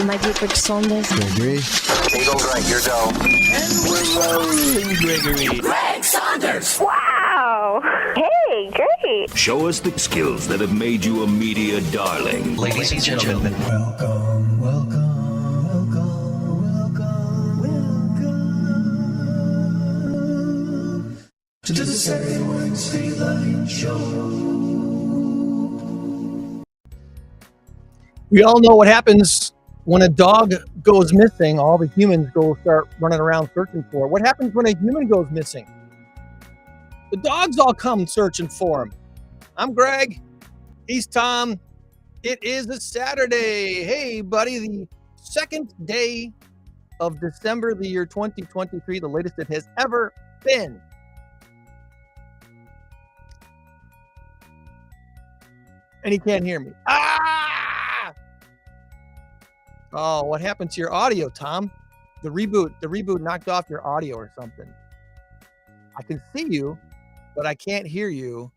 my dear Coach Saunders. Gregory. Eagle Greg, your go. And we're rolling, Gregory. Greg Saunders. Wow. Hey, great. Show us the skills that have made you a media darling. Ladies and gentlemen, welcome, welcome, welcome, welcome, welcome to the Saturday Wednesday Line Show. We all know what happens when a dog goes missing. All the humans go start running around searching for it. What happens when a human goes missing? The dogs all come searching for him. I'm Greg. He's Tom. It is a Saturday. Hey, buddy, the second day of December, the year 2023, the latest it has ever been. And he can't hear me. Oh, what happened to your audio, Tom? The reboot knocked off your audio or something. I can see you, but I can't hear you.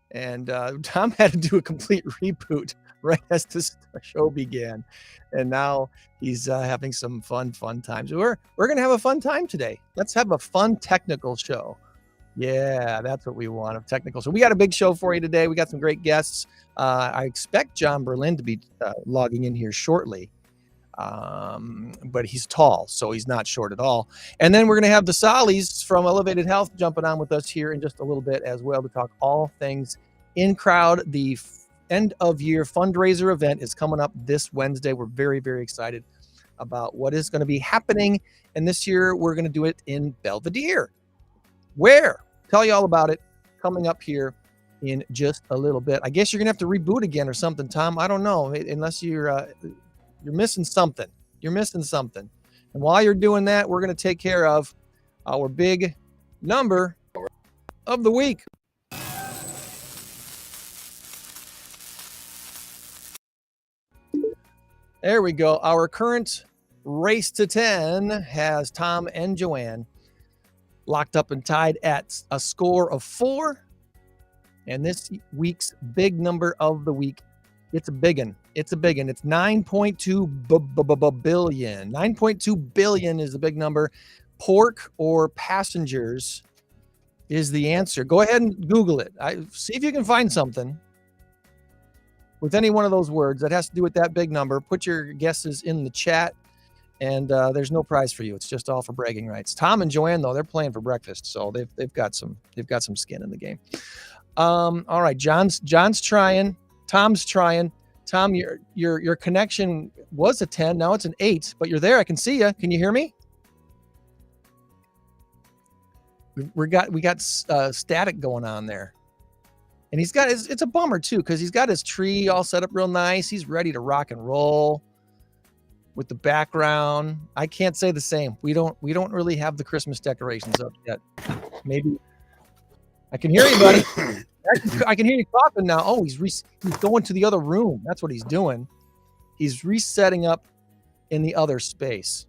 And Tom had to do a complete reboot right as the show began. And now he's having some fun times. We're going to have a fun time today. Let's have a fun technical show. Yeah, that's what we want, a technical. So we got a big show for you today. We got some great guests. I expect John Berlin to be logging in here shortly. But he's tall, so he's not short at all. And then we're going to have the Sahlis from Elevated Health jumping on with us here in just a little bit as well to talk all things InCrowd. The end of year fundraiser event is coming up this Wednesday. We're very, very excited about what is going to be happening. And this year we're going to do it in Belvidere. Where? Tell you all about it coming up here in just a little bit. I guess you're going to have to reboot again or something, Tom. I don't know, unless you're missing something. You're missing something. And while you're doing that, we're going to take care of our big number of the week. There we go. Our current race to 10 has Tom and Joann locked up and tied at a score of 4. And this week's big number of the week, it's a big one. It's 9.2 billion. 9.2 billion is the big number. Pork or passengers is the answer. Go ahead and Google it. See if you can find something with any one of those words that has to do with that big number. Put your guesses in the chat, and there's no prize for you. It's just all for bragging rights. Tom and Joann, though, they're playing for breakfast, so they've got some skin in the game. All right, John's trying. Tom's trying. Tom, your connection was a 10. Now it's an 8, but you're there. I can see you. Can you hear me? We got static going on there, and he's got it's a bummer too because he's got his tree all set up real nice. He's ready to rock and roll with the background. I can't say the same. We don't really have the Christmas decorations up yet. Maybe I can hear you, buddy. I can hear you coughing now. Oh, he's going to the other room. That's what he's doing. He's resetting up in the other space.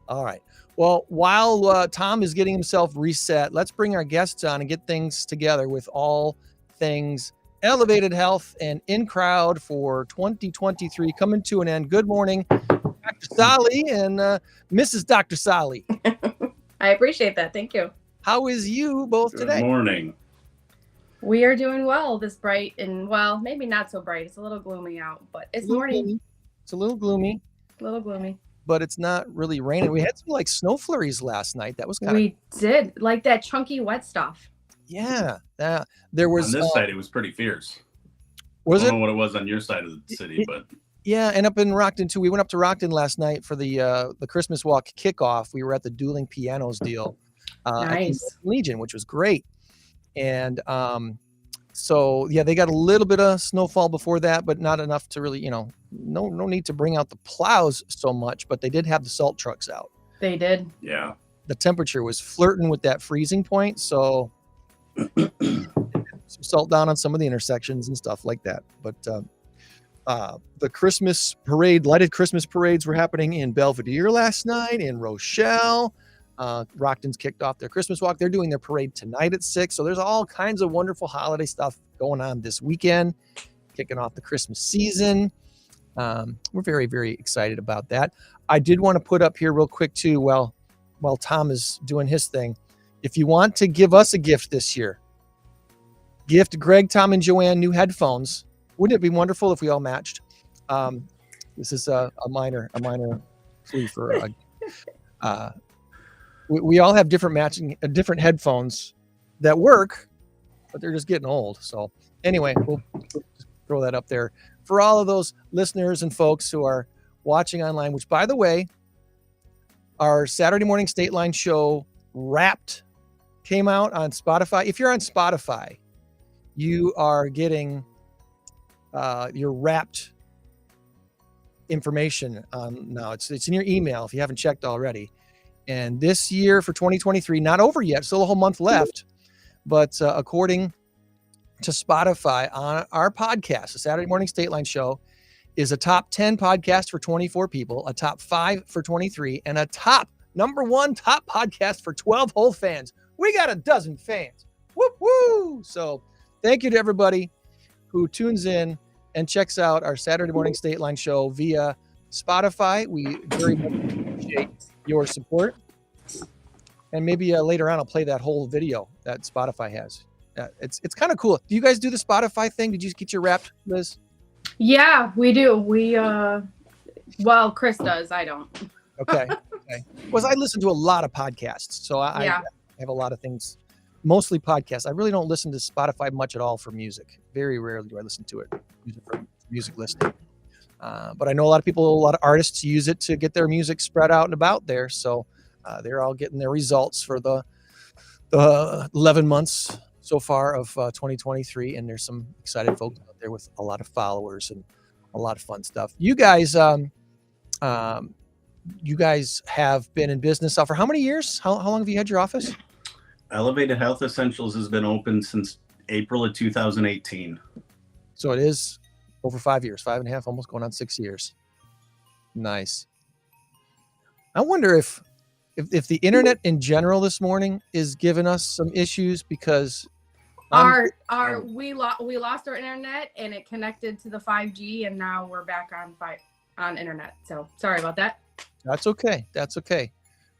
All right. Well, while Tom is getting himself reset, let's bring our guests on and get things together with all things Elevated Health and InCrowd for 2023 coming to an end. Good morning, Dr. Sahli and Mrs. Dr. Sahli. I appreciate that. Thank you. How is you both today? Good morning. We are doing well this bright and, well, maybe not so bright. It's a little gloomy out, but it's morning. Gloomy. It's a little gloomy. A little gloomy. But it's not really raining. We had some like snow flurries last night. That was kind of... We did. Like that chunky wet stuff. Yeah. There was... On this side, it was pretty fierce. Was I it? don't know what it was on your side of the city, but... Yeah, and up in Rockton, too. We went up to Rockton last night for the Christmas walk kickoff. We were at the Dueling Pianos deal. Nice. At Legion, which was great. And so, yeah, they got a little bit of snowfall before that, but not enough to really, no need to bring out the plows so much, but they did have the salt trucks out. They did. Yeah. The temperature was flirting with that freezing point, so some salt down on some of the intersections and stuff like that. But the Christmas parade, lighted Christmas parades were happening in Belvidere last night, in Rochelle. Rockton's kicked off their Christmas walk. They're doing their parade tonight at 6. So there's all kinds of wonderful holiday stuff going on this weekend, kicking off the Christmas season. We're very, very excited about that. I did want to put up here real quick too, while Tom is doing his thing. If you want to give us a gift this year, gift Greg, Tom, and Joann new headphones. Wouldn't it be wonderful if we all matched? This is a minor plea for. We all have different headphones that work, but they're just getting old. So anyway, we'll just throw that up there for all of those listeners and folks who are watching online. Which, by the way, our Saturday morning State Line show Wrapped came out on Spotify. If you're on Spotify, you are getting your Wrapped information now. It's in your email if you haven't checked already. And this year for 2023, not over yet, still a whole month left, but according to Spotify, on our podcast, the Saturday Morning State Line show is a top 10 podcast for 24 people, a top 5 for 23, and a number 1 top podcast for 12 whole fans. We got a dozen fans. Whoop, woo. So thank you to everybody who tunes in and checks out our Saturday Morning State Line show via Spotify. We very much appreciate your support. And maybe later on I'll play that whole video that Spotify has. It's kind of cool. Do you guys do the Spotify thing? Did you get your Wrapped, Liz? Yeah, we do. Well, Chris does. I don't. Okay. Well, I listen to a lot of podcasts, so I have a lot of things, mostly podcasts. I really don't listen to Spotify much at all for music. Very rarely do I listen to it for music listening. But I know a lot of artists use it to get their music spread out and about there. So they're all getting their results for the 11 months so far of 2023. And there's some excited folks out there with a lot of followers and a lot of fun stuff. You guys have been in business for how many years? How long have you had your office? Elevated Health Essentials has been open since April of 2018. So it is over 5 years, 5.5, almost going on 6 years. Nice. I wonder if the internet in general this morning is giving us some issues because we lost our internet and it connected to the 5G and now we're back on internet. So sorry about that. That's okay.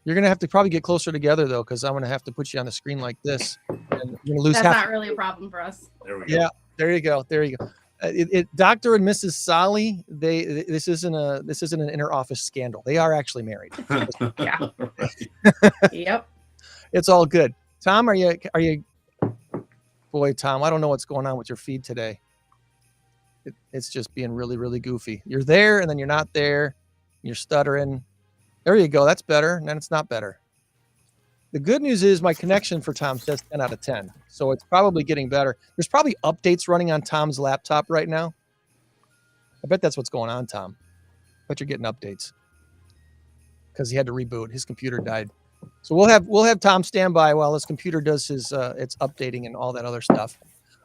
You're gonna have to probably get closer together though, because I'm gonna have to put you on the screen like this, and you're gonna lose. That's not really a problem for us. There we go. Yeah, there you go. Dr. and Mrs. Sahli, this isn't an inter-office scandal. They are actually married. Yeah. Yep. It's all good. Tom, are you? Boy, Tom, I don't know what's going on with your feed today. It's just being really, really goofy. You're there, and then you're not there. You're stuttering. There you go. That's better. And then it's not better. The good news is my connection for Tom says 10 out of 10. So it's probably getting better. There's probably updates running on Tom's laptop right now. I bet that's what's going on, Tom. I bet you're getting updates because he had to reboot. His computer died. So we'll have Tom stand by while his computer does his its updating and all that other stuff.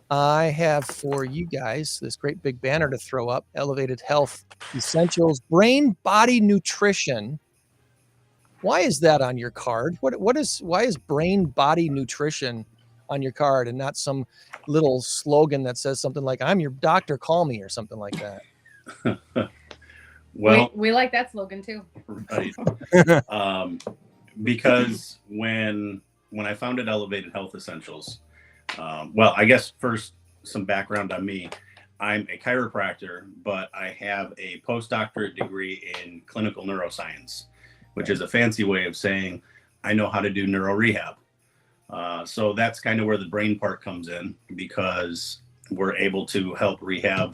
I have for you guys this great big banner to throw up: Elevated Health Essentials, Brain Body Nutrition. Why is that on your card? Why is Brain Body Nutrition on your card and not some little slogan that says something like "I'm your doctor, call me" or something like that? Well, we like that slogan too. Right. Because when I founded Elevated Health Essentials, well, I guess first some background on me. I'm a chiropractor, but I have a postdoctorate degree in clinical neuroscience, which is a fancy way of saying I know how to do neuro rehab. So that's kind of where the brain part comes in, because we're able to help rehab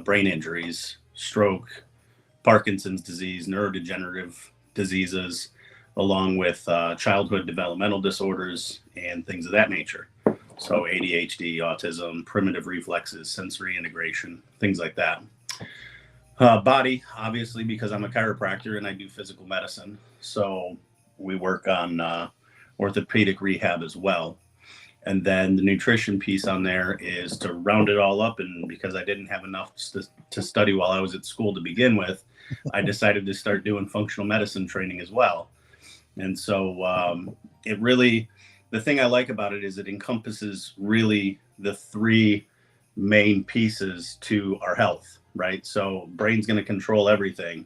brain injuries, stroke, Parkinson's disease, neurodegenerative diseases, along with childhood developmental disorders and things of that nature. So ADHD, autism, primitive reflexes, sensory integration, things like that. Body, obviously, because I'm a chiropractor and I do physical medicine. So we work on orthopedic rehab as well. And then the nutrition piece on there is to round it all up. And because I didn't have enough to study while I was at school to begin with, I decided to start doing functional medicine training as well. And so it really, the thing I like about it is it encompasses really the three main pieces to our health. right? So brain's going to control everything.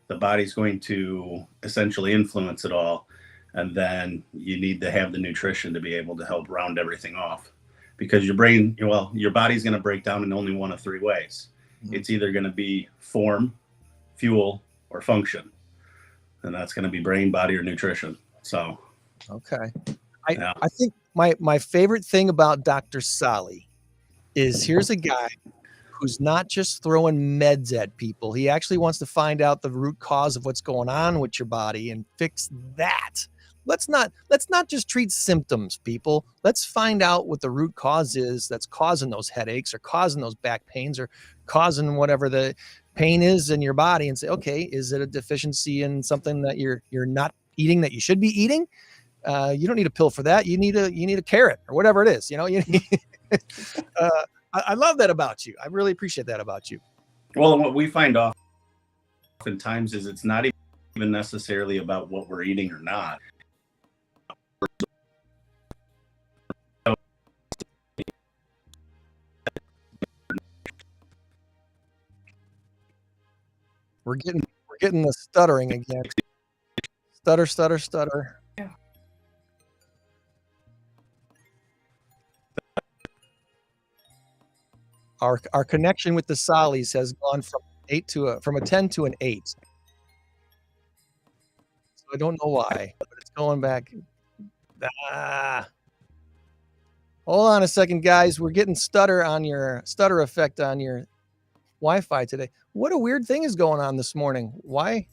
The body's going to essentially influence it all. And then you need to have the nutrition to be able to help round everything off, because your brain, well, your body's going to break down in only one of three ways. It's either going to be form, fuel, or function. And that's going to be brain, body, or nutrition. So, okay. Yeah. I think my favorite thing about Dr. Sahli is here's a guy who's not just throwing meds at people. He actually wants to find out the root cause of what's going on with your body and fix that. Let's not just treat symptoms, people. Let's find out what the root cause is that's causing those headaches or causing those back pains or causing whatever the pain is in your body, and say, okay, is it a deficiency in something that you're not eating that you should be eating? You don't need a pill for that. You need a carrot or whatever it is. You know, you need, I love that about you. I really appreciate that about you. well, what we find oftentimes is it's not even necessarily about what we're eating or not. We're getting the stuttering again. Stutter. Yeah. Our connection with the Sahlis has gone from a 10 to an 8. So I don't know why, but it's going back. Hold on a second, guys. We're getting stutter effect on your Wi-Fi today. What a weird thing is going on this morning. Why?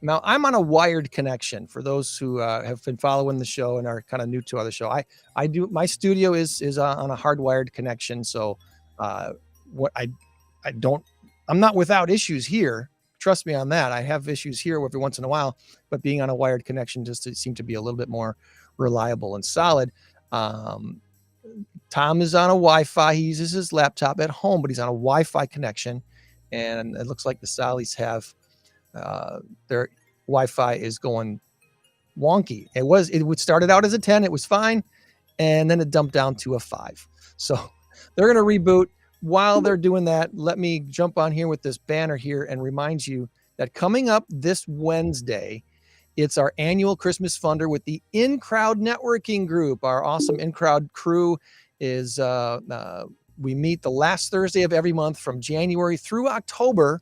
Now I'm on a wired connection. For those who have been following the show and are kind of new to the show, I do. My studio is on a hardwired connection. So I'm not without issues here. Trust me on that. I have issues here every once in a while, but being on a wired connection just seemed to be a little bit more reliable and solid. Tom is on a Wi-Fi. He uses his laptop at home, but he's on a Wi-Fi connection, and it looks like the Sahlis have their Wi-Fi is going wonky. It started out as a 10. It was fine, and then it dumped down to a 5. So they're going to reboot. While they're doing that, let me jump on here with this banner here and remind you that coming up this Wednesday, it's our annual Christmas Funder with the InCrowd Networking Group. Our awesome InCrowd crew is, we meet the last Thursday of every month from January through October,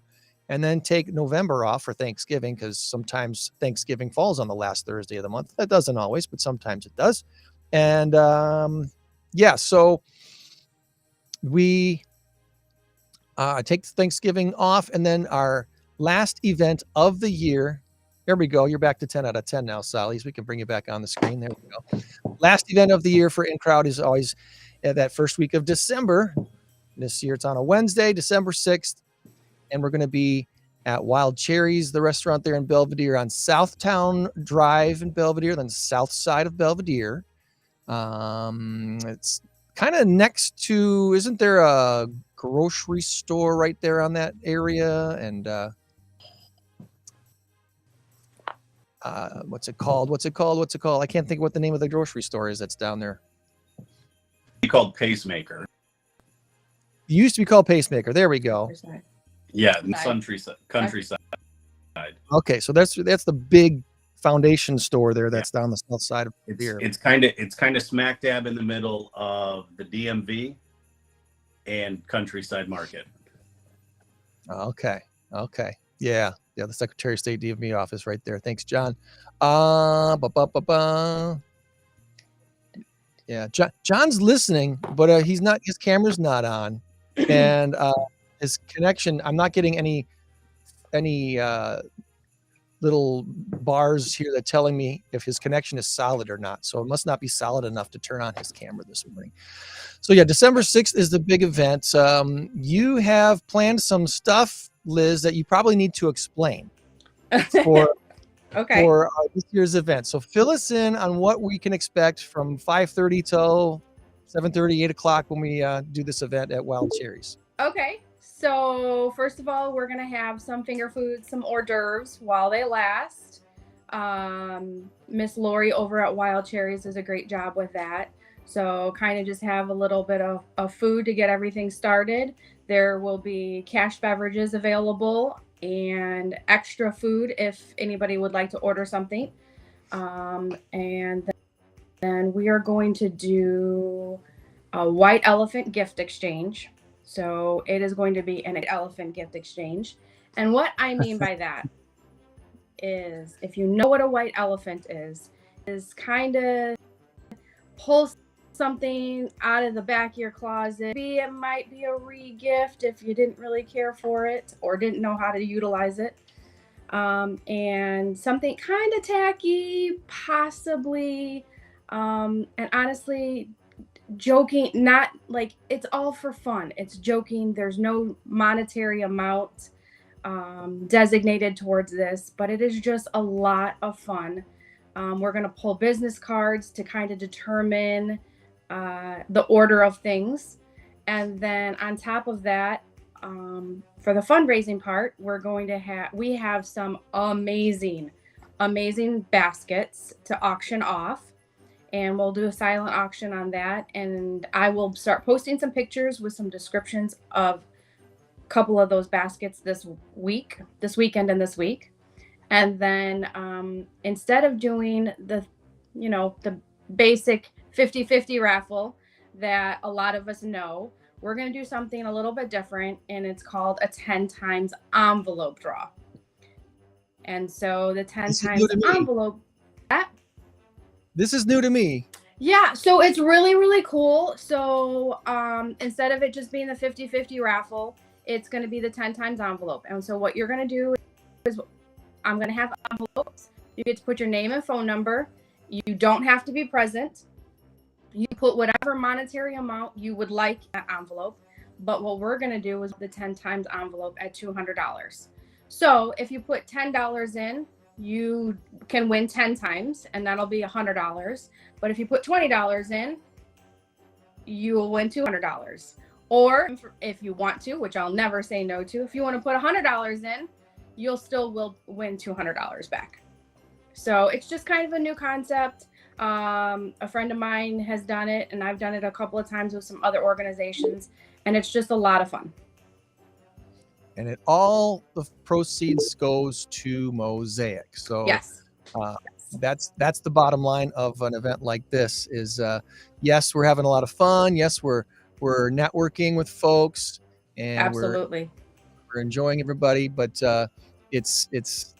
and then take November off for Thanksgiving, because sometimes Thanksgiving falls on the last Thursday of the month. That doesn't always, but sometimes it does. And so we take Thanksgiving off, and then our last event of the year. There we go. You're back to 10 out of 10 now, Sahli. We can bring you back on the screen. There we go. Last event of the year for InCrowd is always that first week of December. This year it's on a Wednesday, December 6th. And we're going to be at Wild Cherries, the restaurant there in Belvidere, on Southtown Drive in Belvidere, then south side of Belvidere. It's kind of next to, isn't there a grocery store right there on that area? And what's it called? I can't think of what the name of the grocery store is that's down there. It's called Pacemaker. It used to be called Pacemaker. There we go. Yeah, in countryside. Okay, so that's the big foundation store there that's down the south side of Belvidere. It's kind of smack dab in the middle of the DMV and Countryside Market. Okay. Yeah, the Secretary of State DMV office right there. Thanks, John. Yeah, John's listening, but he's not. His camera's not on, and his connection. I'm not getting any little bars here that telling me if his connection is solid or not. So it must not be solid enough to turn on his camera this morning. So yeah, December 6th is the big event. You have planned some stuff, Liz, that you probably need to explain for this year's event. So fill us in on what we can expect from 5:30 till 7:30, 8 o'clock when we do this event at Wild Cherries. Okay. So first of all, we're going to have some finger foods, some hors d'oeuvres while they last. Miss Lori over at Wild Cherries does a great job with that. So kind of just have a little bit of food to get everything started. There will be cash beverages available and extra food if anybody would like to order something. And then we are going to do a white elephant gift exchange. So it is going to be an elephant gift exchange. And what I mean by that is, if you know what a white elephant is kind of pull something out of the back of your closet. Maybe it might be a re-gift if you didn't really care for it or didn't know how to utilize it. And something kind of tacky, possibly, and honestly, joking, not like, it's all for fun. It's joking. There's no monetary amount designated towards this, but it is just a lot of fun. We're going to pull business cards to kind of determine the order of things. And then on top of that, for the fundraising part, we have some amazing baskets to auction off, and we'll do a silent auction on that. And I will start posting some pictures with some descriptions of a couple of those baskets this weekend and this week. And then instead of doing the basic 50-50 raffle that a lot of us know, we're going to do something a little bit different, and it's called a 10 times envelope draw. And so the 10 times envelope. This is new to me. Yeah, so it's really, really cool. So instead of it just being the 50-50 raffle, it's going to be the 10 times envelope. And so what you're going to do is, I'm going to have envelopes. You get to put your name and phone number. You don't have to be present. You put whatever monetary amount you would like in that envelope. But what we're going to do is the 10 times envelope at $200. So if you put $10 in, you can win 10 times, and that'll be $100. But if you put $20 in, you will win $200. Or if you want to, which I'll never say no to, if you want to put $100 in, you'll still win $200 back. So it's just kind of a new concept. A friend of mine has done it, and I've done it a couple of times with some other organizations, and it's just a lot of fun. And all the proceeds goes to Mosaic. So yes. That's the bottom line of an event like this is, yes, we're having a lot of fun. Yes, we're networking with folks, and absolutely we're enjoying everybody, but it's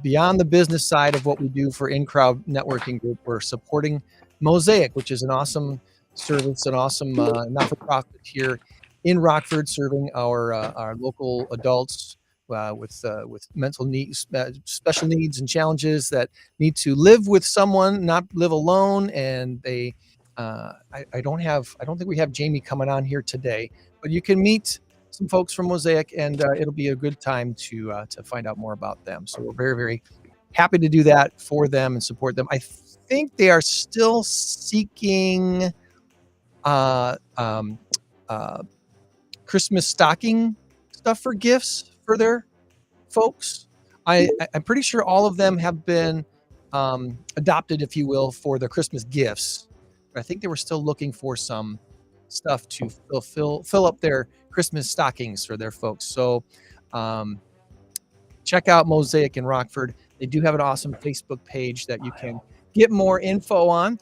beyond the business side of what we do for In-Crowd Networking Group. We're supporting Mosaic, which is an awesome service, an awesome not-for-profit here in Rockford, serving our local adults with mental needs, special needs and challenges that need to live with someone, not live alone. And they, I don't think we have Jamie coming on here today, but you can meet some folks from Mosaic, and it'll be a good time to find out more about them. So we're very, very happy to do that for them and support them. I think they are still seeking Christmas stocking stuff for gifts for their folks. I'm pretty sure all of them have been adopted, if you will, for their Christmas gifts. But I think they were still looking for some stuff to fill up their Christmas stockings for their folks. So check out Mosaic in Rockford. They do have an awesome Facebook page that you can get more info on.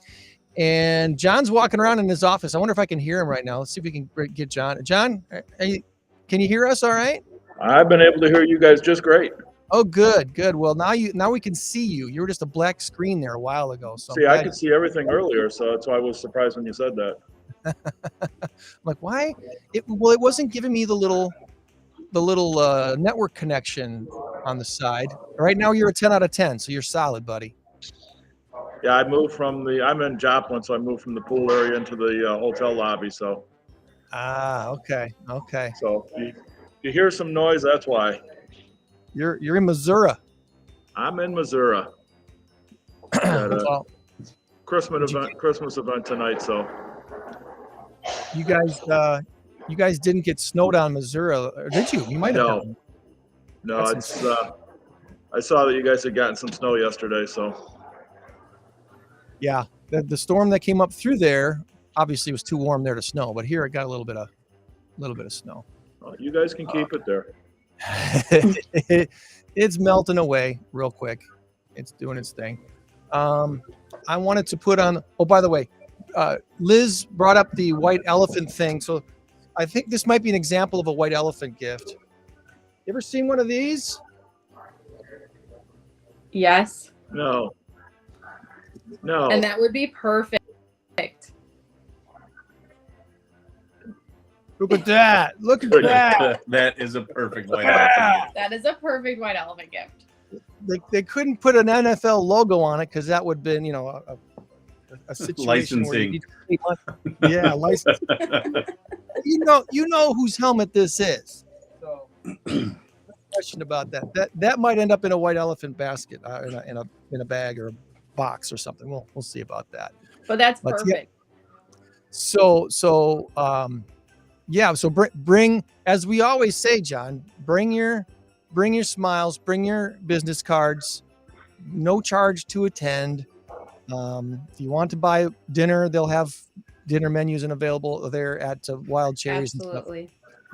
And John's walking around in his office. I wonder if I can hear him right now. Let's see if we can get John. John, can you hear us all right? I've been able to hear you guys just great. Oh, good. Well, now we can see you. You were just a black screen there a while ago. So see, I could see everything earlier, so that's why I was surprised when you said that. I'm like, why? It wasn't giving me the little network connection on the side. Right now, you're a 10 out of 10, so you're solid, buddy. Yeah, I'm in Joplin, so I moved from the pool area into the hotel lobby. So. Okay. So if you hear some noise, that's why. You're in Missouri. I'm in Missouri. Well, Christmas event tonight, so. You guys didn't get snowed on Missouri, or did you? You might have. No, I saw that you guys had gotten some snow yesterday, so. Yeah, the storm that came up through there obviously was too warm there to snow, but here it got a little bit of snow. Well, you guys can keep it there. It's melting away real quick. It's doing its thing. I wanted to put on, oh, by the way, Liz brought up the white elephant thing. So I think this might be an example of a white elephant gift. You ever seen one of these? Yes. No. No. And that would be perfect. Look at that. Look at that. That is a perfect white elephant. That is a perfect white elephant gift. They couldn't put an NFL logo on it because that would have been, you know, a situation where you need to pay money. Yeah, licensing. you know whose helmet this is. So no question about that. That might end up in a white elephant basket, in a bag or a box or something. We'll see about that. But that's perfect. Yeah. So bring, as we always say, John, bring your smiles, bring your business cards, no charge to attend. If you want to buy dinner, they'll have dinner menus and available there at Wild Cherries. Absolutely.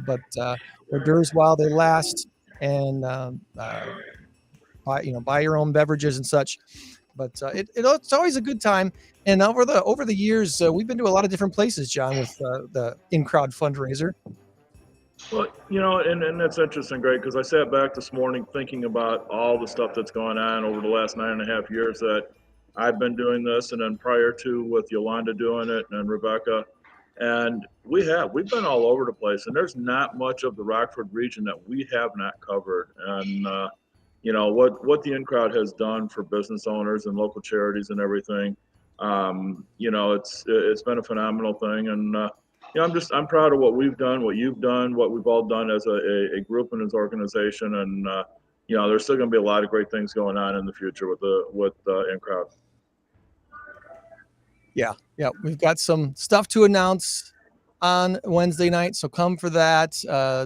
And stuff. But orders while they last, and buy your own beverages and such. But it's always a good time. And over the years, we've been to a lot of different places, John, with the in-crowd fundraiser. Well, and that's interesting, Greg, because I sat back this morning thinking about all the stuff that's going on over the last 9.5 years that I've been doing this, and then prior to with Yolanda doing it and Rebecca. And we've been all over the place, and there's not much of the Rockford region that we have not covered. And, what the in-crowd has done for business owners and local charities and everything, it's been a phenomenal thing. And, I'm proud of what we've done, what you've done, what we've all done as a group and as organization. And, there's still going to be a lot of great things going on in the future with the in-crowd. Yeah. We've got some stuff to announce on Wednesday night, so come for that.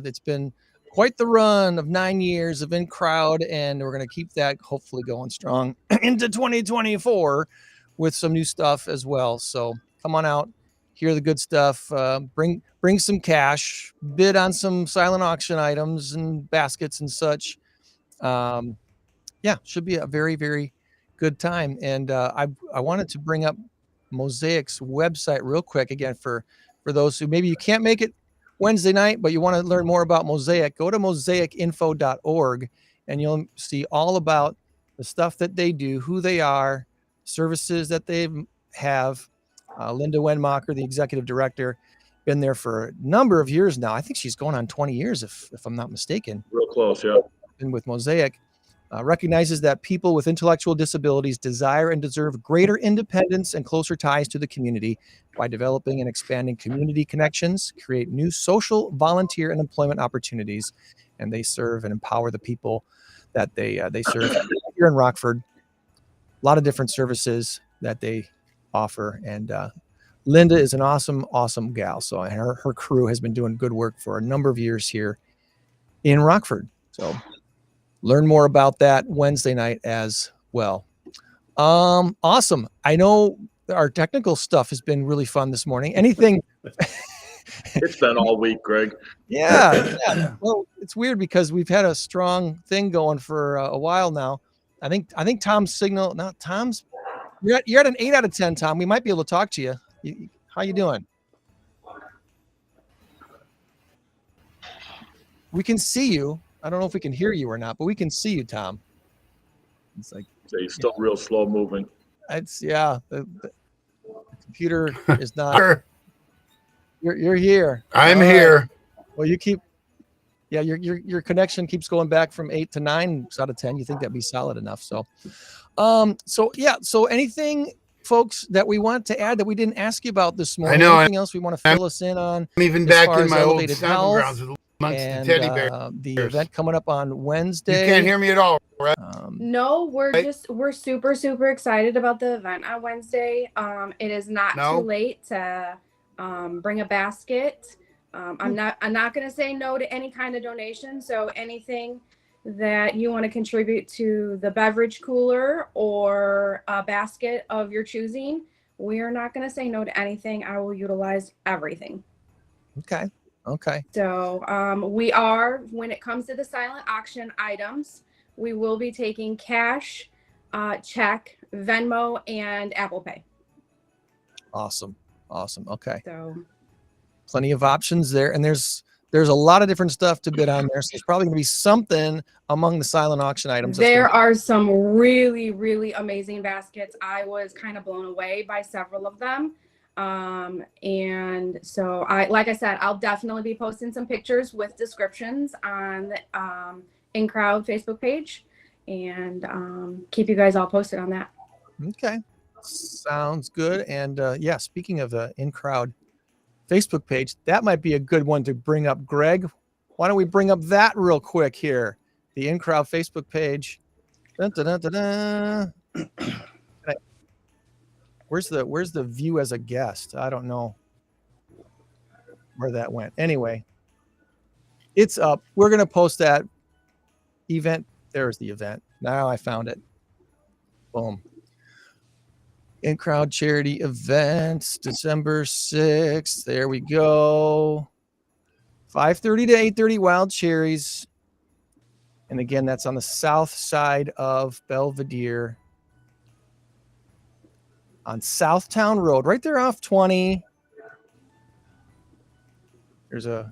It's been quite the run of 9 years of in-crowd, and we're going to keep that hopefully going strong into 2024 with some new stuff as well. So come on out, hear the good stuff, bring some cash, bid on some silent auction items and baskets and such. Should be a very, very good time. And I wanted to bring up Mosaic's website real quick again for those who maybe you can't make it Wednesday night, but you want to learn more about Mosaic. Go to mosaicinfo.org and you'll see all about the stuff that they do, who they are, services that they have. Linda Wenmacher, the executive director, been there for a number of years now. I think she's going on 20 years, if I'm not mistaken. Real close, yeah. Been with Mosaic. Recognizes that people with intellectual disabilities desire and deserve greater independence and closer ties to the community by developing and expanding community connections, create new social, volunteer, and employment opportunities. And they serve and empower the people that they serve here in Rockford. A lot of different services that they offer. And Linda is an awesome, awesome gal. So her crew has been doing good work for a number of years here in Rockford. So learn more about that Wednesday night as well. Awesome. I know our technical stuff has been really fun this morning. Anything? It's been all week, Greg. Yeah. Well, it's weird because we've had a strong thing going for a while now. I think Tom's signal. Now, Tom's, you're at an 8 out of 10, Tom. We might be able to talk to you. How you doing? We can see you. I don't know if we can hear you or not, but we can see you, Tom. It's like he's still real slow moving. It's the computer is not. You're here. I'm here. Well, you keep. Yeah, your connection keeps going back from 8 to 9 out of 10. You think that'd be solid enough? So, So anything, folks, that we want to add that we didn't ask you about this morning? I know. Anything else we want to fill us in on? I'm even back in my old stomping grounds with amongst and, the teddy bears. The event coming up on Wednesday. You can't hear me at all, right? No, we're super, super excited about the event on Wednesday. It is not too late to bring a basket. I'm not going to say no to any kind of donation. So anything that you want to contribute to the beverage cooler or a basket of your choosing, we are not going to say no to anything. I will utilize everything. Okay. Okay. So we are, when it comes to the silent auction items, we will be taking cash, check, Venmo, and Apple Pay. Awesome. Okay. So Plenty of options there. And there's a lot of different stuff to bid on there. So there's probably going to be something among the silent auction items. There are some really, really amazing baskets. I was kind of blown away by several of them. And so like I said, I'll definitely be posting some pictures with descriptions on the InCrowd Facebook page, and keep you guys all posted on that. Okay. Sounds good. And yeah, speaking of the InCrowd Facebook page, that might be a good one to bring up. Greg, why don't we bring up that real quick here? The InCrowd Facebook page. Dun, dun, dun, dun, dun. Where's the view as a guest? I don't know where that went. Anyway, it's up. We're going to post that event. There's the event. Now I found it. Boom. InCrowd charity events, December 6th. There we go. 5:30 to 8:30, Wild Cherries. And again, that's on the south side of Belvidere, on Southtown Road, right there off 20. There's I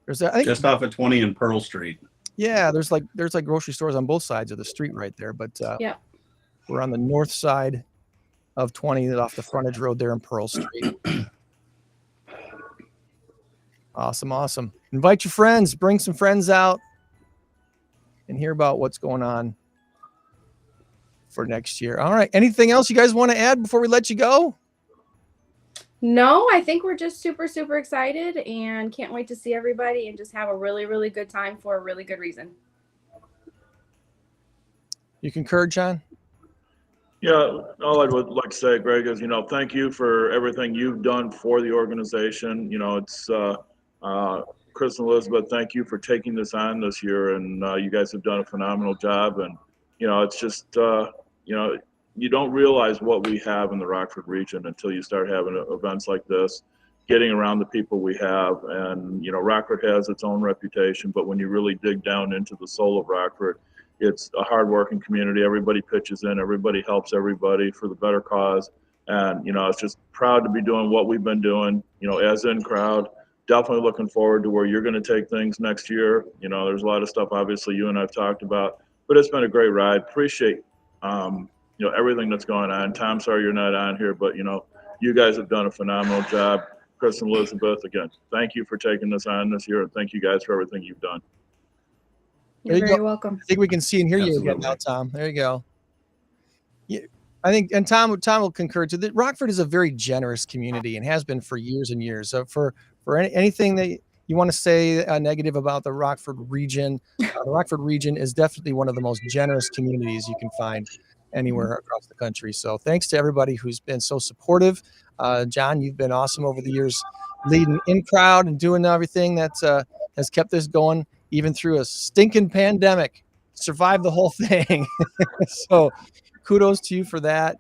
think, just off of 20 and Pearl Street. Yeah, there's like grocery stores on both sides of the street right there. But yeah, we're on the north side of 20 off the frontage road there in Pearl Street. Awesome. Invite your friends, bring some friends out and hear about what's going on for next year. All right. Anything else you guys want to add before we let you go? No, I think we're just super, super excited and can't wait to see everybody and just have a really, really good time for a really good reason. You concur, John? Yeah, all I would like to say, Greg, is, thank you for everything you've done for the organization. It's Chris and Elizabeth, thank you for taking this on this year, and you guys have done a phenomenal job. And, it's just, you don't realize what we have in the Rockford region until you start having events like this, getting around the people we have. And, Rockford has its own reputation, but when you really dig down into the soul of Rockford, it's a hardworking community. Everybody pitches in, everybody helps everybody for the better cause. And, it's just proud to be doing what we've been doing, as InCrowd. Definitely looking forward to where you're going to take things next year. There's a lot of stuff, obviously, you and I've talked about, but it's been a great ride. Appreciate, everything that's going on. Tom, sorry you're not on here, but, you guys have done a phenomenal job. Chris and Elizabeth, again, thank you for taking this on this year, and thank you guys for everything you've done. You're very welcome. I think we can see and hear you again now, Tom. There you go. Yeah, I think, and Tom will concur too, that Rockford is a very generous community and has been for years and years. So for anything that you want to say negative about the Rockford region, the Rockford region is definitely one of the most generous communities you can find anywhere across the country. So thanks to everybody who's been so supportive. John, you've been awesome over the years, leading InCrowd and doing everything that has kept this going, even through a stinking pandemic. Survived the whole thing. So kudos to you for that.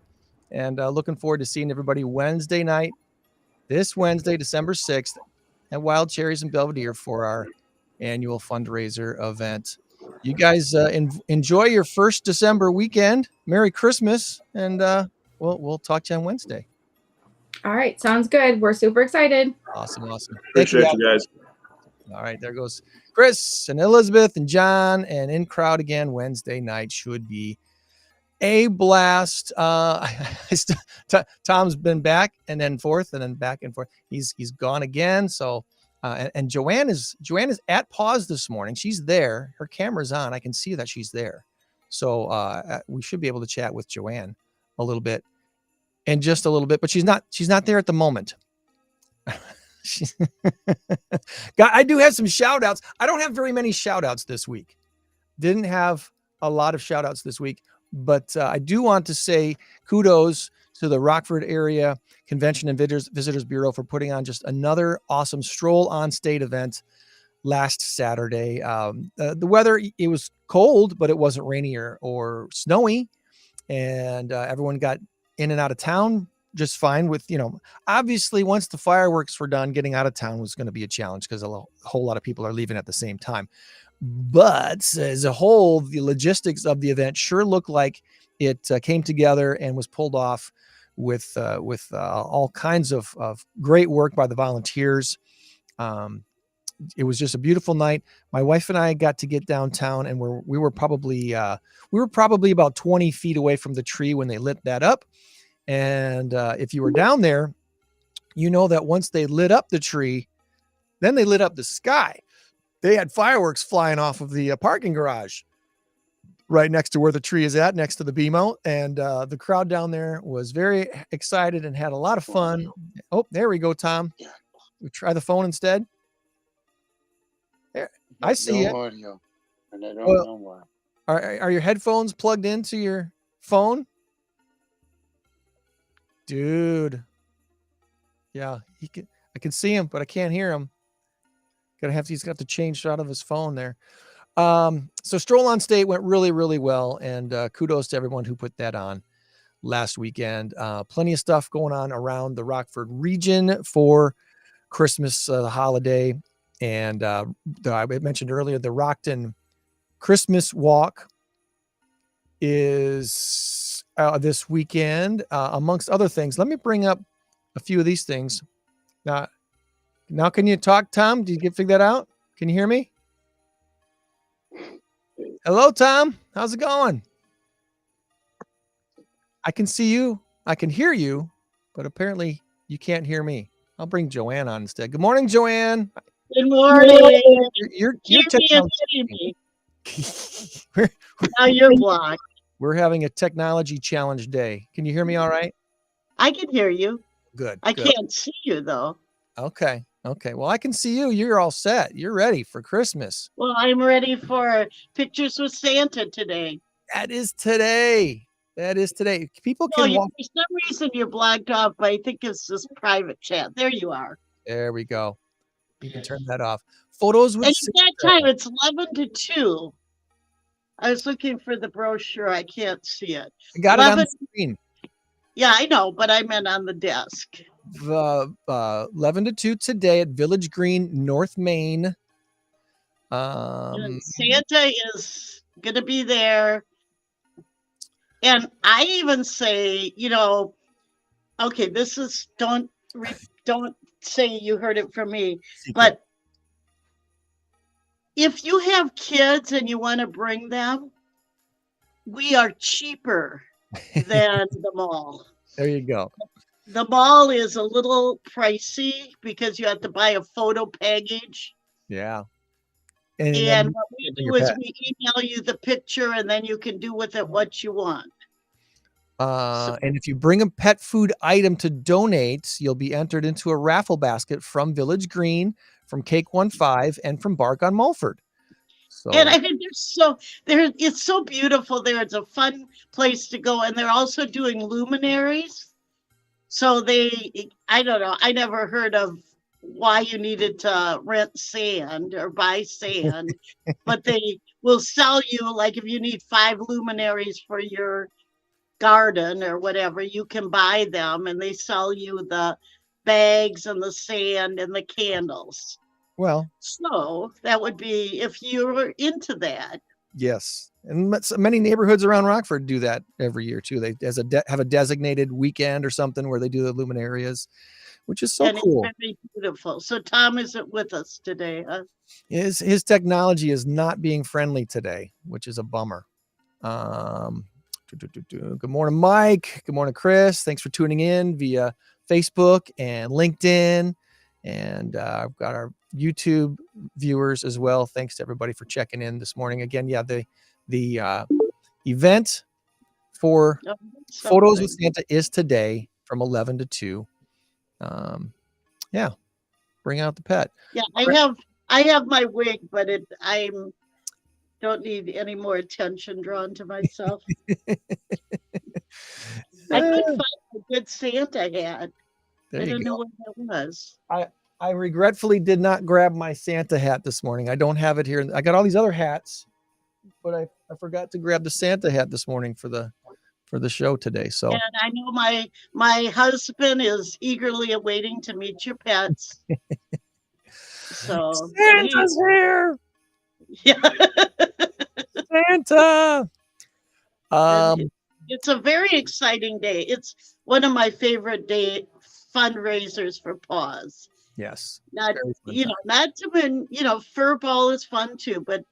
And looking forward to seeing everybody Wednesday night, this Wednesday, December 6th, at Wild Cherries in Belvidere for our annual fundraiser event. You guys enjoy your first December weekend. Merry Christmas. And we'll talk to you on Wednesday. All right. Sounds good. We're super excited. Awesome. Appreciate you guys. All right, there goes Chris and Elizabeth and John, and InCrowd again Wednesday night should be a blast. Tom's been back and then forth and then back and forth. He's gone again. So and Joann is at PAWS this morning. She's there. Her camera's on. I can see that she's there. So we should be able to chat with Joann a little bit, and just a little bit, but she's not there at the moment. I do have some shout outs. I don't have very many shout outs this week. Didn't have a lot of shout outs this week, but I do want to say kudos to the Rockford Area Convention and Visitors Bureau for putting on just another awesome stroll on state event last Saturday. The weather, it was cold, but it wasn't rainy or snowy, and everyone got in and out of town just fine with, obviously once the fireworks were done, getting out of town was going to be a challenge because a whole lot of people are leaving at the same time. But as a whole, the logistics of the event sure looked like it came together and was pulled off with all kinds of great work by the volunteers. It was just a beautiful night. My wife and I got to get downtown, and we were probably about 20 feet away from the tree when they lit that up. And if you were down there, you know that once they lit up the tree, then they lit up the sky. They had fireworks flying off of the parking garage right next to where the tree is at, next to the BMO. And the crowd down there was very excited and had a lot of fun. Oh, there we go, Tom. We try the phone instead. There, I see it. Audio, and I don't know why. Are your headphones plugged into your phone? Dude. Yeah, I can see him, but I can't hear him. He's got to change out of his phone there. So Stroll on State went really, really well. And kudos to everyone who put that on last weekend. Plenty of stuff going on around the Rockford region for Christmas, the holiday. And I mentioned earlier, the Rockton Christmas Walk is this weekend, amongst other things. Let me bring up a few of these things. Now can you talk, Tom? Did you figure that out? Can you hear me? Hello, Tom. How's it going? I can see you. I can hear you, but apparently you can't hear me. I'll bring Joann on instead. Good morning, Joann. Good morning. You're now you're blocked. We're having a technology challenge day. Can you hear me all right? I can hear you. Good. I can't see you though. Okay. Well, I can see you. You're all set. You're ready for Christmas. Well, I'm ready for Pictures with Santa today. That is today. People can for some reason you're blocked off, but I think it's this private chat. There you are. There we go. You can turn that off. Photos with and that time it's 11 to 2. I was looking for the brochure. I can't see it. I got 11, it on the screen. Yeah, I know, but I meant on the desk. 11 to 2 today at Village Green, North Main. And Santa is going to be there. And I even say, okay, this is, don't say you heard it from me, but if you have kids and you want to bring them, we are cheaper than the mall. There you go. The mall is a little pricey because you have to buy a photo package. Yeah. And what we do is we email you the picture and then you can do with it what you want. And if you bring a pet food item to donate, you'll be entered into a raffle basket from Village Green, from Cake 15, and from Bark on Mulford. So. And I mean, it's so beautiful there. It's a fun place to go. And they're also doing luminaries. So I don't know, I never heard of why you needed to rent sand or buy sand, but they will sell you, like if you need 5 luminaries for your garden or whatever, you can buy them and they sell you the bags and the sand and the candles. Well, so that would be if you're into that. Yes. And many neighborhoods around Rockford do that every year too. They have a designated weekend or something where they do the luminarias, which is so cool. It's very beautiful. So Tom isn't with us today, huh? His technology is not being friendly today, which is a bummer. Good morning, Mike. Good morning, Chris. Thanks for tuning in via Facebook and LinkedIn. And I've got our YouTube viewers as well. Thanks to everybody for checking in this morning. Again, yeah, the event for Photos with Santa is today from 11 to 2. Yeah, bring out the pet. Yeah, I have my wig, but I don't need any more attention drawn to myself. I couldn't find a good Santa hat. I don't know what that was. I regretfully did not grab my Santa hat this morning. I don't have it here. I got all these other hats, but I forgot to grab the Santa hat this morning for for the show today. So, and I know my husband is eagerly awaiting to meet your pets. So Santa's here. Yeah. Santa. It's a very exciting day. It's one of my favorite fundraisers for PAWS. Yes. Not not to win. Fur ball is fun too, but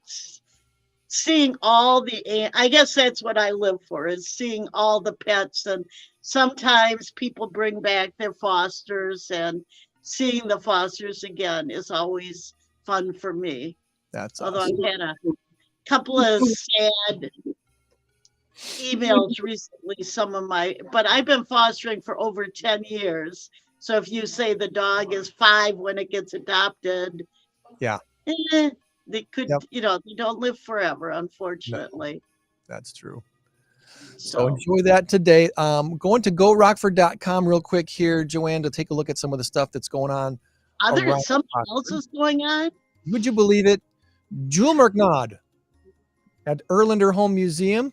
seeing all I guess that's what I live for, is seeing all the pets. And sometimes people bring back their fosters, and seeing the fosters again is always fun for me. That's Although awesome. I've had a couple of sad emails recently, but I've been fostering for over 10 years. So if you say the dog is 5 when it gets adopted, yeah, they could, they don't live forever, unfortunately. No, that's true. So enjoy that today. Going to gorockford.com real quick here, Joann, to take a look at some of the stuff that's going on. Something else is going on? Would you believe it? Jewel Merknod at Erlander Home Museum,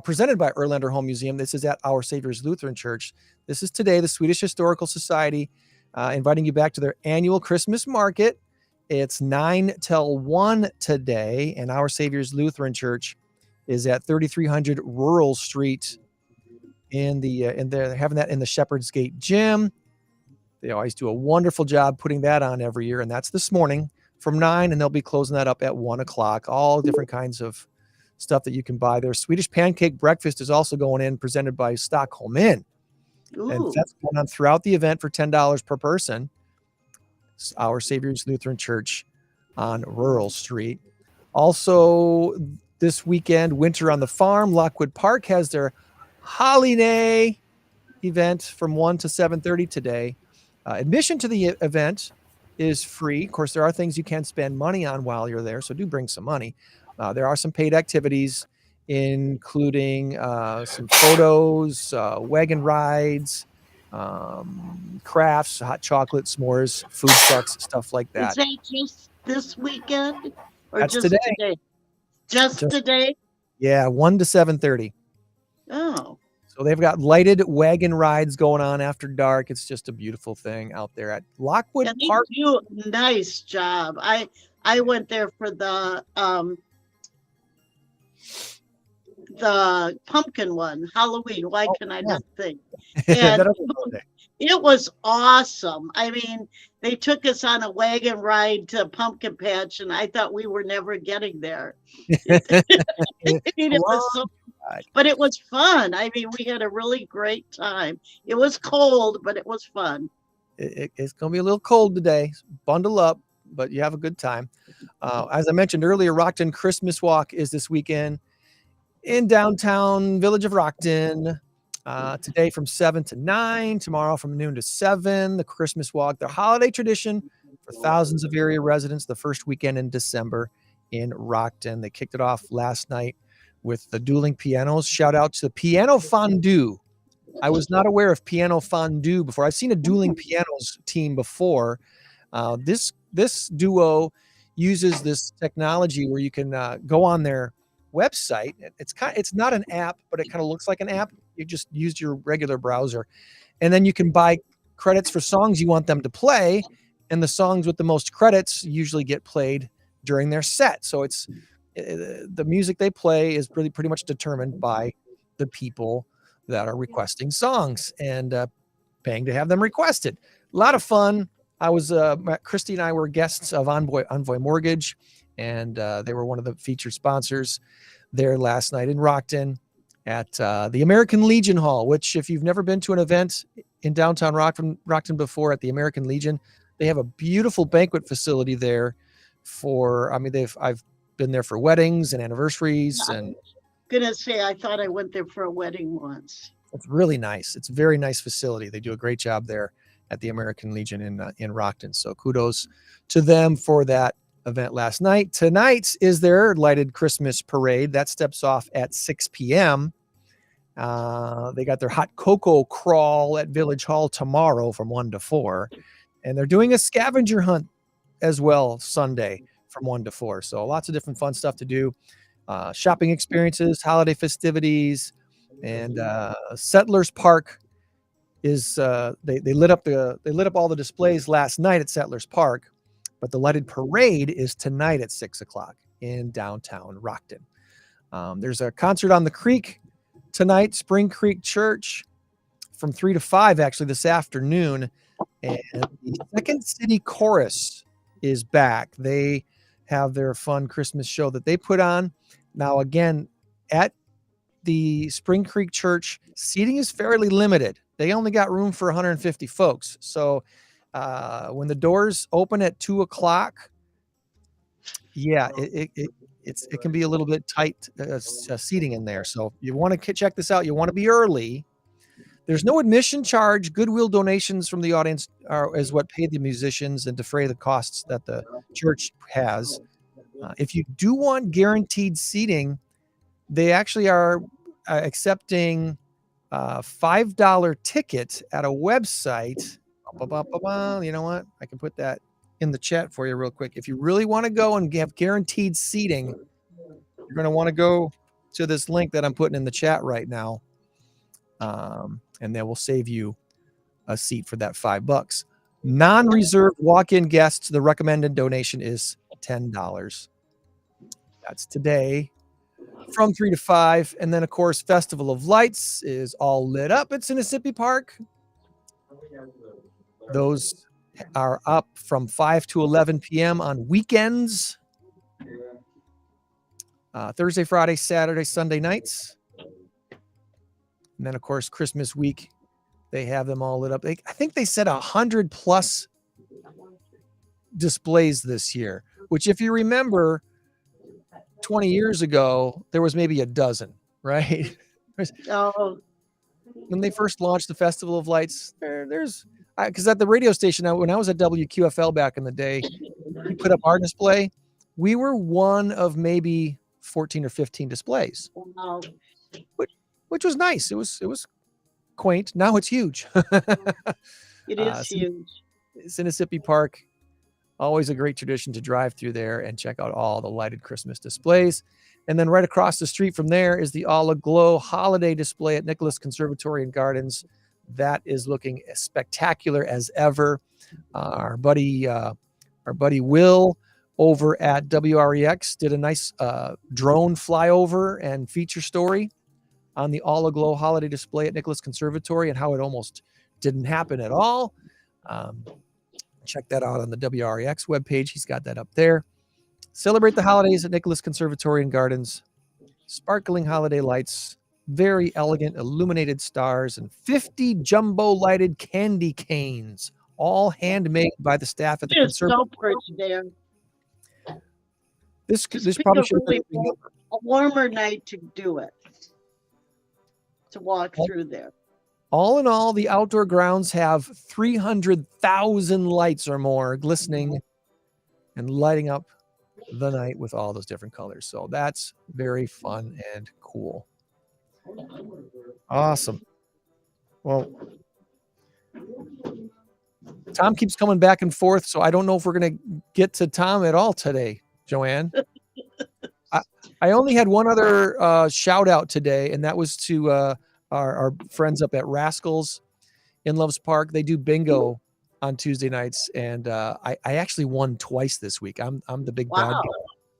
presented by Erlander Home Museum. This is at Our Savior's Lutheran Church. This is today, the Swedish Historical Society inviting you back to their annual Christmas market. It's 9 till 1 today, and Our Savior's Lutheran Church is at 3300 Rural Street and they're having that in the Shepherd's Gate Gym. They always do a wonderful job putting that on every year, and that's this morning from 9, and they'll be closing that up at 1 o'clock. All different kinds of stuff that you can buy there. Swedish pancake breakfast is also going in, presented by Stockholm Inn. Ooh. And that's going on throughout the event for $10 per person. Our Savior's Lutheran Church on Rural Street. Also, this weekend, Winter on the Farm, Lockwood Park has their holiday event from 1 to 7:30 today. Admission to the event is free. Of course, there are things you can spend money on while you're there, so do bring some money. There are some paid activities, including some photos, wagon rides, crafts, hot chocolate, s'mores, food trucks, stuff like that. Is that just this weekend? Or That's just today. Just today? Yeah, 1 to 7:30. Oh. So they've got lighted wagon rides going on after dark. It's just a beautiful thing out there at Lockwood Park. They do a nice job. I went there for the pumpkin one, Halloween. Why can I not think? And it was awesome. I mean, they took us on a wagon ride to Pumpkin Patch, and I thought we were never getting there. But it was fun. I mean, we had a really great time. It was cold, but it was fun. It's going to be a little cold today. Bundle up, but you have a good time. As I mentioned earlier, Rockton Christmas Walk is this weekend in downtown Village of Rockton. Today from 7 to 9, tomorrow from noon to 7. The Christmas Walk, the holiday tradition for thousands of area residents, the first weekend in December in Rockton. They kicked it off last night with the dueling pianos. Shout out to the Piano Fondue. I was not aware of Piano Fondue before. I've seen a dueling pianos team before. This duo uses this technology where you can go on their website. It's not an app, but it kind of looks like an app. You just use your regular browser, and then you can buy credits for songs you want them to play, and the songs with the most credits usually get played during their set. So it's the music they play is pretty much determined by the people that are requesting songs and paying to have them requested. A lot of fun. Christy and I were guests of EnvoyMortgage, and they were one of the featured sponsors there last night in Rockton at the American Legion Hall, which if you've never been to an event in downtown Rockton before at the American Legion, they have a beautiful banquet facility there I've been there for weddings and anniversaries. And gonna say, I thought I went there for a wedding once. It's really nice. It's a very nice facility. They do a great job there at the American Legion in Rockton. So kudos to them for that event last night. Tonight is their lighted Christmas parade. That steps off at 6 p.m. They got their hot cocoa crawl at Village Hall tomorrow from 1 to 4. And they're doing a scavenger hunt as well Sunday from 1 to 4. So lots of different fun stuff to do. Shopping experiences, holiday festivities, And Settlers Park is they lit up all the displays last night at Settlers Park, but the lighted parade is tonight at 6 o'clock in downtown Rockton. There's a concert on the creek tonight, Spring Creek Church, from 3 to 5 actually this afternoon. And the Second City Chorus is back. They have their fun Christmas show that they put on. Now, again, at the Spring Creek Church, seating is fairly limited. They only got room for 150 folks. So when the doors open at 2 o'clock, yeah, it can be a little bit tight seating in there. So you want to check this out. You want to be early. There's no admission charge. Goodwill donations from the audience is what pay the musicians and defray the costs that the church has. If you do want guaranteed seating, they actually are accepting $5 ticket at a website. You know what? I can put that in the chat for you real quick. If you really want to go and have guaranteed seating, you're going to want to go to this link that I'm putting in the chat right now. And that will save you a seat for that $5. Non-reserved walk-in guests, the recommended donation is $10. That's today from 3 to 5. And then, of course, Festival of Lights is all lit up at Mississippi Park. Those are up from 5 to 11 p.m. on weekends. Thursday, Friday, Saturday, Sunday nights. And then, of course, Christmas week, they have them all lit up. I think they said 100+ displays this year, which, if you remember, 20 years ago, there was maybe a dozen, right? Oh. When they first launched the Festival of Lights, because at the radio station, when I was at WQFL back in the day, we put up our display. We were one of maybe 14 or 15 displays. Wow. Which was nice. It was quaint. Now it's huge. It is huge. Mississippi Park, always a great tradition to drive through there and check out all the lighted Christmas displays. And then right across the street from there is the All Aglow holiday display at Nicholas Conservatory and Gardens. That is looking as spectacular as ever. Our buddy Will over at WREX did a nice drone flyover and feature story on the All Aglow holiday display at Nicholas Conservatory and how it almost didn't happen at all. Check that out on the WREX webpage. He's got that up there. Celebrate the holidays at Nicholas Conservatory and Gardens. Sparkling holiday lights, very elegant illuminated stars, and 50 jumbo lighted candy canes, all handmade by the staff at the conservatory. So pretty there. This probably should be a warmer night to do it. To walk through there. All in all, the outdoor grounds have 300,000 lights or more glistening and lighting up the night with all those different colors. So that's very fun and cool. Awesome. Well, Tom keeps coming back and forth, so I don't know if we're going to get to Tom at all today, Joann. I only had one other shout out today, and that was to our friends up at Rascals in Loves Park. They do bingo on Tuesday nights, and I actually won twice this week. I'm the big bad guy.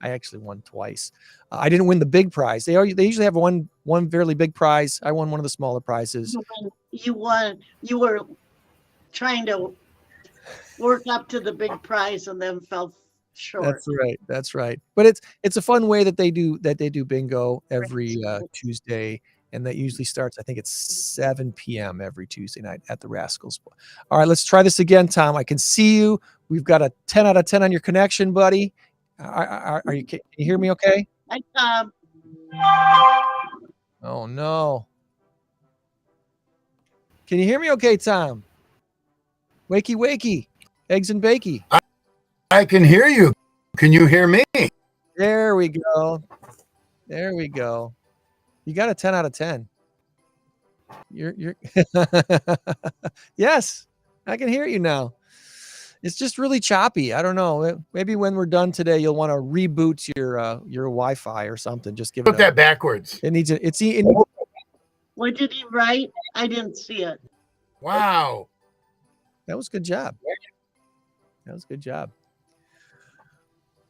I actually won twice. I didn't win the big prize. They usually have one fairly big prize. I won one of the smaller prizes. You won. You were trying to work up to the big prize and then fell short. That's right. But it's a fun way that they do bingo every Tuesday. And that usually starts, I think it's 7 p.m. every Tuesday night at the Rascals. All right, let's try this again, Tom. I can see you. We've got a 10 out of 10 on your connection, buddy. Can you hear me okay? Hi, Tom. Oh, no. Can you hear me okay, Tom? Wakey, wakey. Eggs and bakey. I can hear you. Can you hear me? There we go. There we go. You got a 10 out of 10. You're Yes, I can hear you now. It's just really choppy. I don't know. Maybe when we're done today, you'll want to reboot your Wi-Fi or something. Just give Put that backwards. It needs What did he write? I didn't see it. Wow. That was a good job. That was a good job.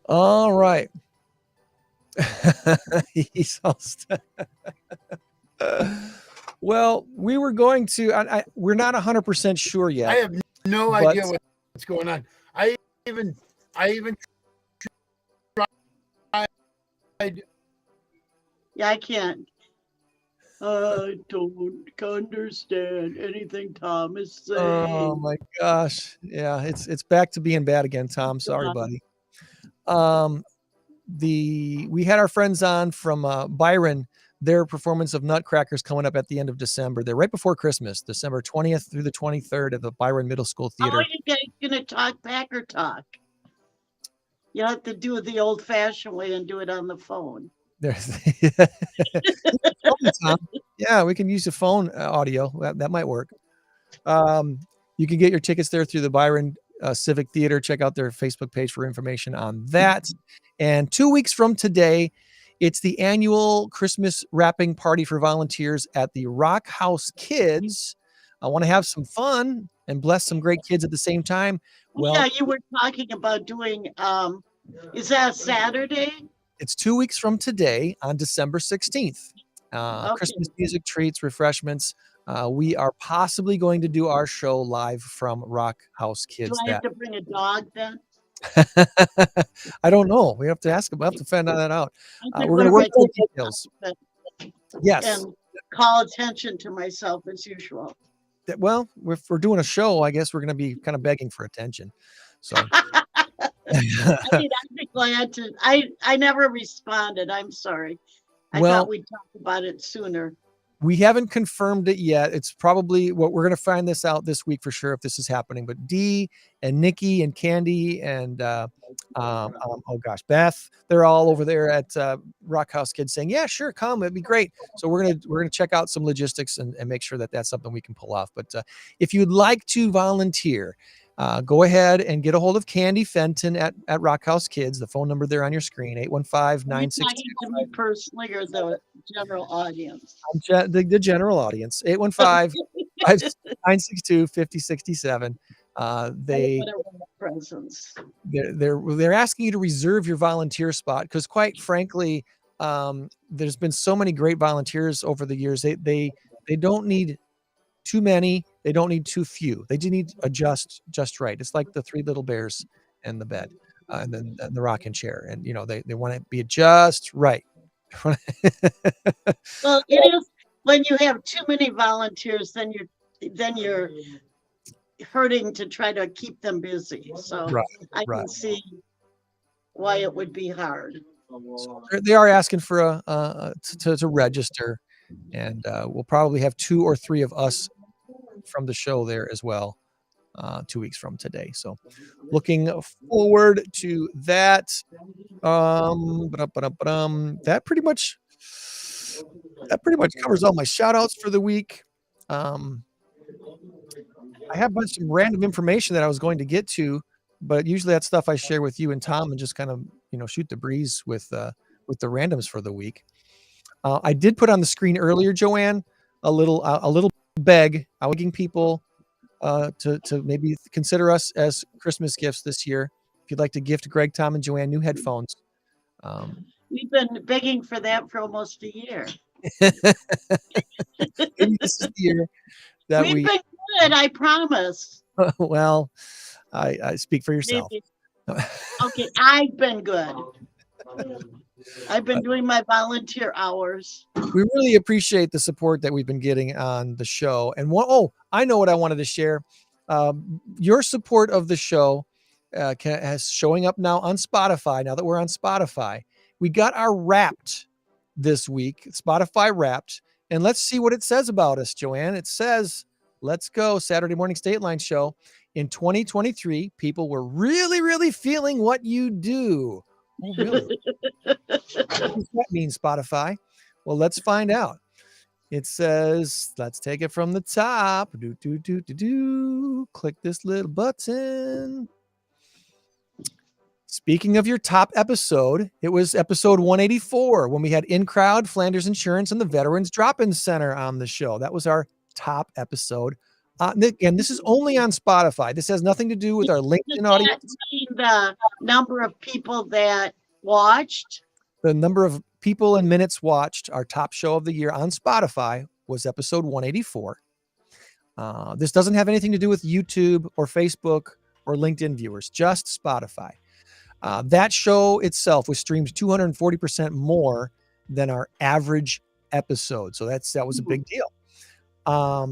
All right. He's all well, we were going to, we're not 100% sure yet. I have no but- idea what's going on. I even tried. Yeah, I can't. I don't understand anything Tom is saying. Oh my gosh. Yeah, it's back to being bad again, Tom. Sorry, buddy. We had our friends on from Byron, their performance of Nutcrackers coming up at the end of December. They're right before Christmas, December 20th through the 23rd at the Byron Middle School How Theater. are you guys gonna talk Packer talk? You have to do it the old-fashioned way and do it on the phone. Yeah, we can use the phone audio. That might work. You can get your tickets there through the Byron Civic Theater. Check out their Facebook page for information on that. And 2 weeks from today, it's the annual Christmas wrapping party for volunteers at the RockHouseKids. I want to have some fun and bless some great kids at the same time. Well, yeah, you were talking about doing, is that Saturday? It's 2 weeks from today on December 16th. Okay. Christmas music, treats, refreshments. We are possibly going to do our show live from RockHouseKids. Do I have to bring a dog then? I don't know. We have to ask them. We'll have to find that out. I think We're going to one work of my the details. Yes. And call attention to myself as usual. Well, if we're doing a show, I guess we're going to be kind of begging for attention. So I mean, I'd be glad to. I never responded. I'm sorry. I thought we'd talk about it sooner. We haven't confirmed it yet. It's probably what we're going to find this out this week for sure if this is happening. But Dee and Nikki and Candy and Beth, they're all over there at RockHouseKids saying, "Yeah, sure, come. It'd be great." So we're gonna check out some logistics and make sure that that's something we can pull off. But if you'd like to volunteer, go ahead and get a hold of Candy Fenton at RockHouseKids. The phone number there on your screen, 815-962. To me personally or the general audience? The general audience, 815-962-5067. They're asking you to reserve your volunteer spot because, quite frankly, there's been so many great volunteers over the years. They don't need too many. They don't need too few. They do need just right. It's like the three little bears and the bed, and then the rocking chair. And they want to be just right. Well, it is when you have too many volunteers, then you're hurting to try to keep them busy. So I can see why it would be hard. So they are asking for to register, and we'll probably have 2 or 3 of us from the show there as well 2 weeks from today. So looking forward to that. That pretty much covers all my shout outs for the week. I have some random information that I was going to get to, but usually that's stuff I share with you and Tom and just kind of shoot the breeze with the randoms for the week. I did put on the screen earlier, Joann, a little begging people to maybe consider us as Christmas gifts this year. If you'd like to gift Greg, Tom, and Joann new headphones. We've been begging for that for almost a year. Maybe this is the year that We've been good, I promise. Well, I speak for yourself. Okay, I've been good. I've been doing my volunteer hours. We really appreciate the support that we've been getting on the show. And I know what I wanted to share. Your support of the show is showing up now on Spotify. Now that we're on Spotify, we got our Wrapped this week, Spotify Wrapped. And let's see what it says about us, Joann. It says, let's go, Saturday Morning State Line Show. In 2023, people were really, really feeling what you do. Oh, really? What does that mean, Spotify? Well, let's find out. It says, let's take it from the top. Click this little button. Speaking of your top episode, it was episode 184 when we had InCrowd, Flanders Insurance, and the Veterans Drop-In Center on the show. That was our top episode. And this is only on Spotify. This has nothing to do with our LinkedIn Does audience. that mean the number of people that watched? The number of people and minutes watched, our top show of the year on Spotify, was episode 184. This doesn't have anything to do with YouTube or Facebook or LinkedIn viewers, just Spotify. That show itself was streamed 240% more than our average episode. So that was a big deal. How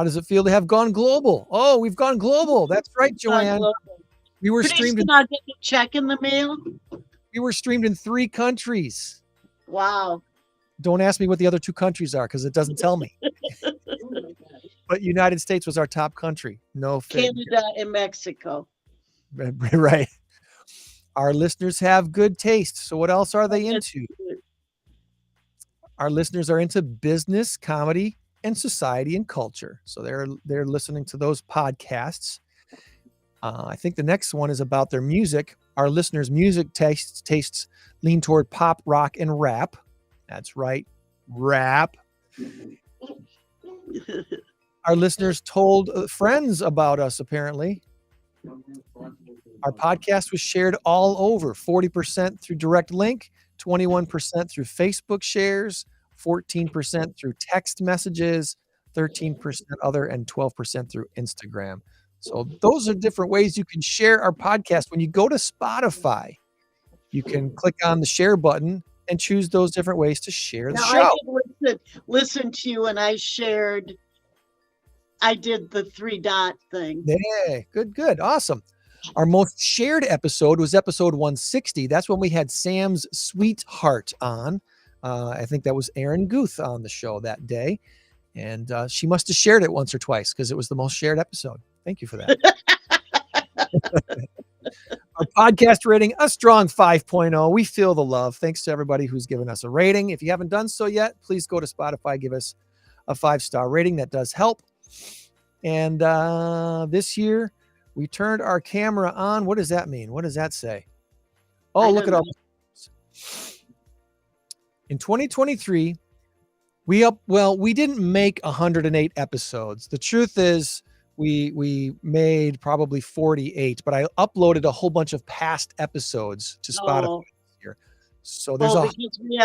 does it feel to have gone global? Oh, we've gone global. That's right, Joann. We were streamed. Not get a check in the mail. We were streamed in 3 countries. Wow. Don't ask me what the other 2 countries are because it doesn't tell me. But United States was our top country. No fair. Canada and Mexico. Right. Our listeners have good taste. So what else are they into? Our listeners are into business, comedy, and society and culture. So they're listening to those podcasts. I think the next one is about their music. Our listeners' music tastes lean toward pop, rock, and rap. That's right, rap. Our listeners told friends about us, apparently. Our podcast was shared all over, 40% through direct link, 21% through Facebook shares, 14% through text messages, 13% other, and 12% through Instagram. So those are different ways you can share our podcast. When you go to Spotify, you can click on the share button and choose those different ways to share the show. I did listen to you, and I did the 3-dot thing. Yeah, good, awesome. Our most shared episode was episode 160. That's when we had Sam's sweetheart on. I think that was Erin Guth on the show that day. And she must have shared it once or twice because it was the most shared episode. Thank you for that. Our podcast rating, a strong 5.0. We feel the love. Thanks to everybody who's given us a rating. If you haven't done so yet, please go to Spotify, give us a 5-star rating. That does help. And this year, we turned our camera on. What does that mean? What does that say? Oh, look at all. In 2023, we didn't make 108 episodes. The truth is we made probably 48, but I uploaded a whole bunch of past episodes to Spotify this year. So there's because we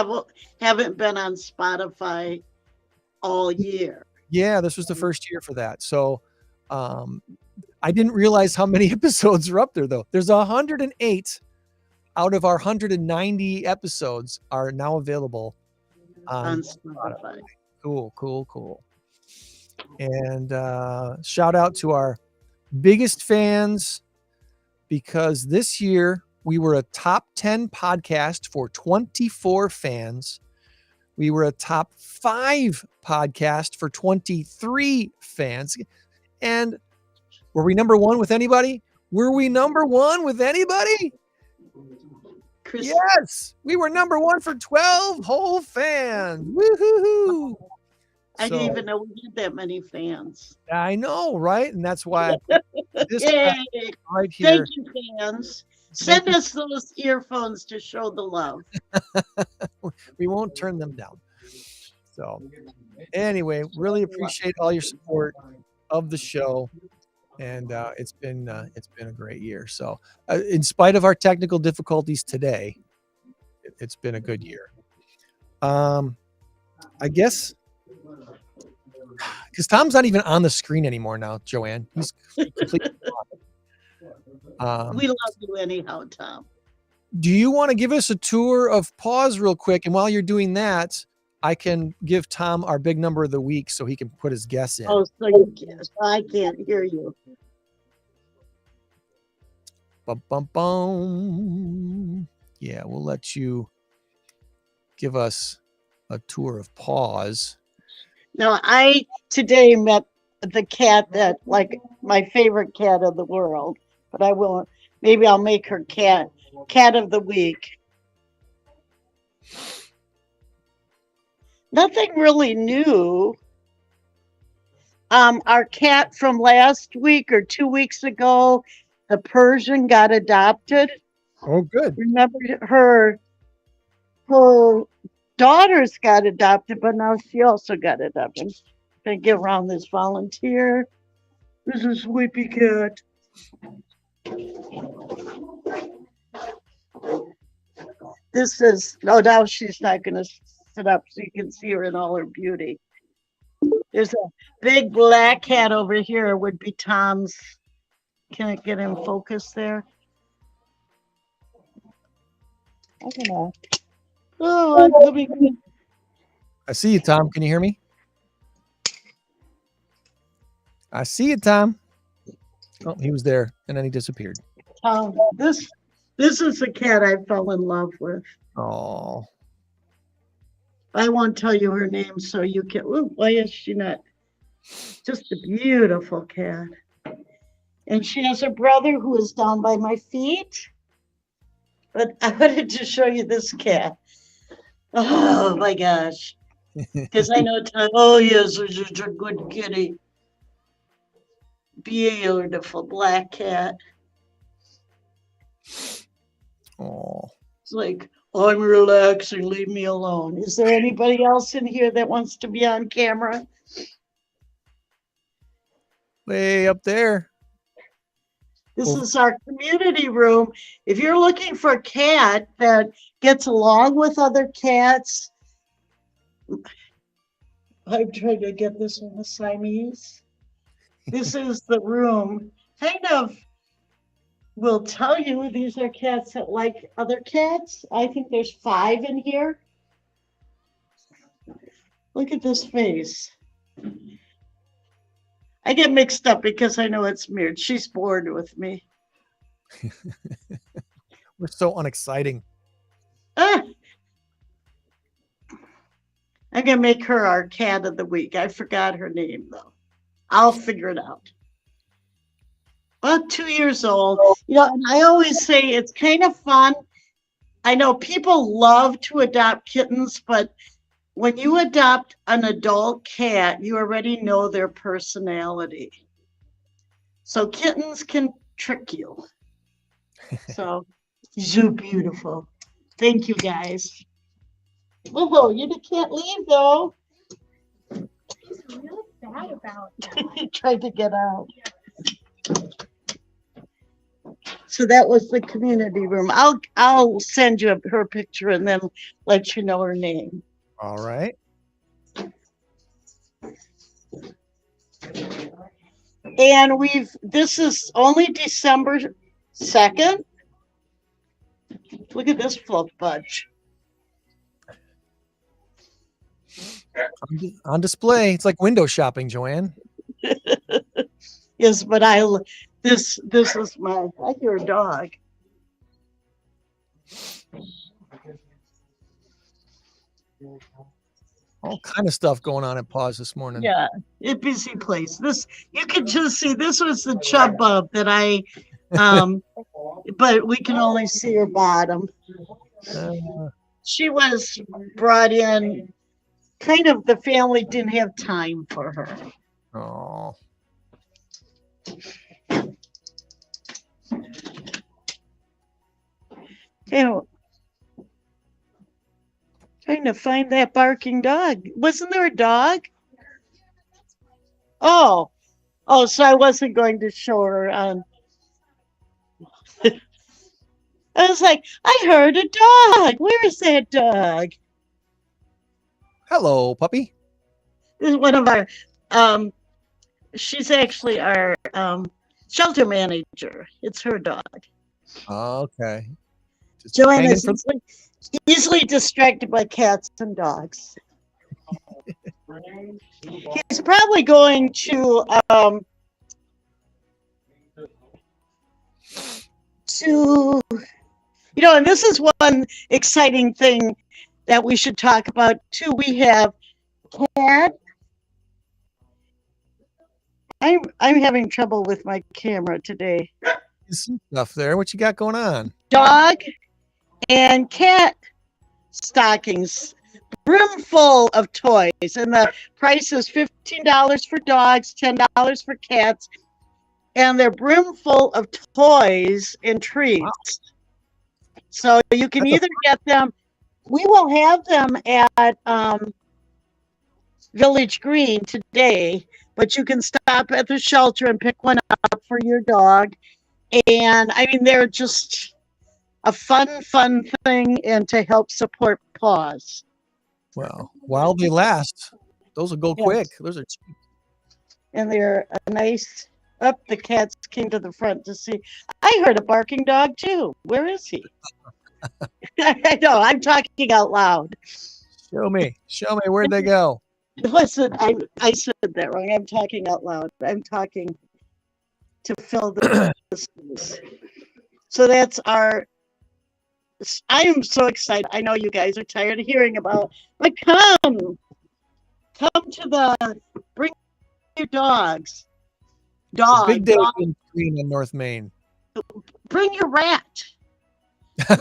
haven't been on Spotify all year. Yeah, this was the first year for that. So I didn't realize how many episodes are up there, though. There's 108 out of our 190 episodes are now available on Spotify. Cool. And shout out to our biggest fans, because this year we were a top 10 podcast for 24 fans. We were a top 5 podcast for 23 fans. And were we number 1 with anybody? Were we number 1 with anybody? Yes, we were number 1 for 12 whole fans. Woohoo! I didn't even know we had that many fans. I know, right? And that's why this right here. Thank you, fans. Send us those earphones to show the love. We won't turn them down. So anyway, really appreciate all your support of the show. And it's been a great year. So in spite of our technical difficulties today, it's been a good year. I guess because Tom's not even on the screen anymore now, Joann. He's completely we love you anyhow, Tom. Do you want to give us a tour of PAWS real quick? And while you're doing that, I can give Tom our big number of the week so he can put his guess in. Oh, so you can't. I can't hear you. Bum, bum, bum. Yeah, we'll let you give us a tour of PAWS. No, I today met the cat that, like, my favorite cat of the world, but I won't. Maybe I'll make her cat of the week. Nothing really new. Our cat from last week or 2 weeks ago the Persian got adopted. Oh, good. Remember her daughters got adopted, but now she also got adopted. Gonna get around this volunteer. This is Sleepy Cat. This is, oh, now she's not gonna sit up so you can see her in all her beauty. There's a big black cat over here, would be Tom's. Can I get in focus there? I don't know. Oh, let me. I see you, Tom. Can you hear me? I see you, Tom. Oh, he was there, and then he disappeared. This is the cat I fell in love with. Oh. I won't tell you her name, so you can. Ooh, why is she not? Just a beautiful cat. And she has a brother who is down by my feet. But I wanted to show you this cat. Oh my gosh. Because I know Tom. Oh, yes, this is a good kitty. Beautiful black cat. Oh. It's like, I'm relaxing, leave me alone. Is there anybody else in here that wants to be on camera? Way up there. This is our community room. If you're looking for a cat that gets along with other cats, I'm trying to get this one, the Siamese. This is the room. Kind of will tell you these are cats that like other cats. I think there's 5 in here. Look at this face. I get mixed up because I know it's mirrored. She's bored with me. We're so unexciting. I'm going to make her our cat of the week. I forgot her name, though. I'll figure it out. About 2 years old. You know, and I always say it's kind of fun. I know people love to adopt kittens, but when you adopt an adult cat, you already know their personality. So kittens can trick you. So, so beautiful. Thank you, guys. Whoa, you can't leave, though. He's really bad about He tried to get out. So that was the community room. I'll send you her picture and then let you know her name. All right. And this is only December 2nd. Look at this fluff budge. On display. It's like window shopping, Joann. Yes, but this is I hear a dog. All kind of stuff going on at PAWS this morning. Yeah, a busy place. This, you can just see, this was the chub bub that I, but we can only see her bottom. She was brought in, kind of, the family didn't have time for her. Oh. Ew. Trying to find that barking dog. Wasn't there a dog? Oh, so I wasn't going to show her on. I was like, I heard a dog. Where is that dog? Hello, puppy. This is one of our, she's actually our shelter manager. It's her dog. Okay. Just Joann hanging is easily distracted by cats and dogs. He's probably going to and this is one exciting thing that we should talk about too. We have cat. I'm having trouble with my camera today. Some stuff there. What you got going on? Dog and cat stockings, brimful of toys, and the price is $15 for dogs, $10 for cats. and they're brimful of toys and treats. Wow. So you can either get them. We will have them at Village Green today, but you can stop at the shelter and pick one up for your dog. And I mean, they're just a fun thing and to help support PAWS. Well, while they last, those will go quick. Those are cheap. And they're a nice, the cats came to the front to see. I heard a barking dog too. Where is he? I know, I'm talking out loud. Show me, where'd they go? Listen, I said that wrong. I'm talking out loud. I'm talking to fill the space. So that's I am so excited. I know you guys are tired of hearing about, but come to bring your dogs. Big day in Green in North Main. Bring your rat.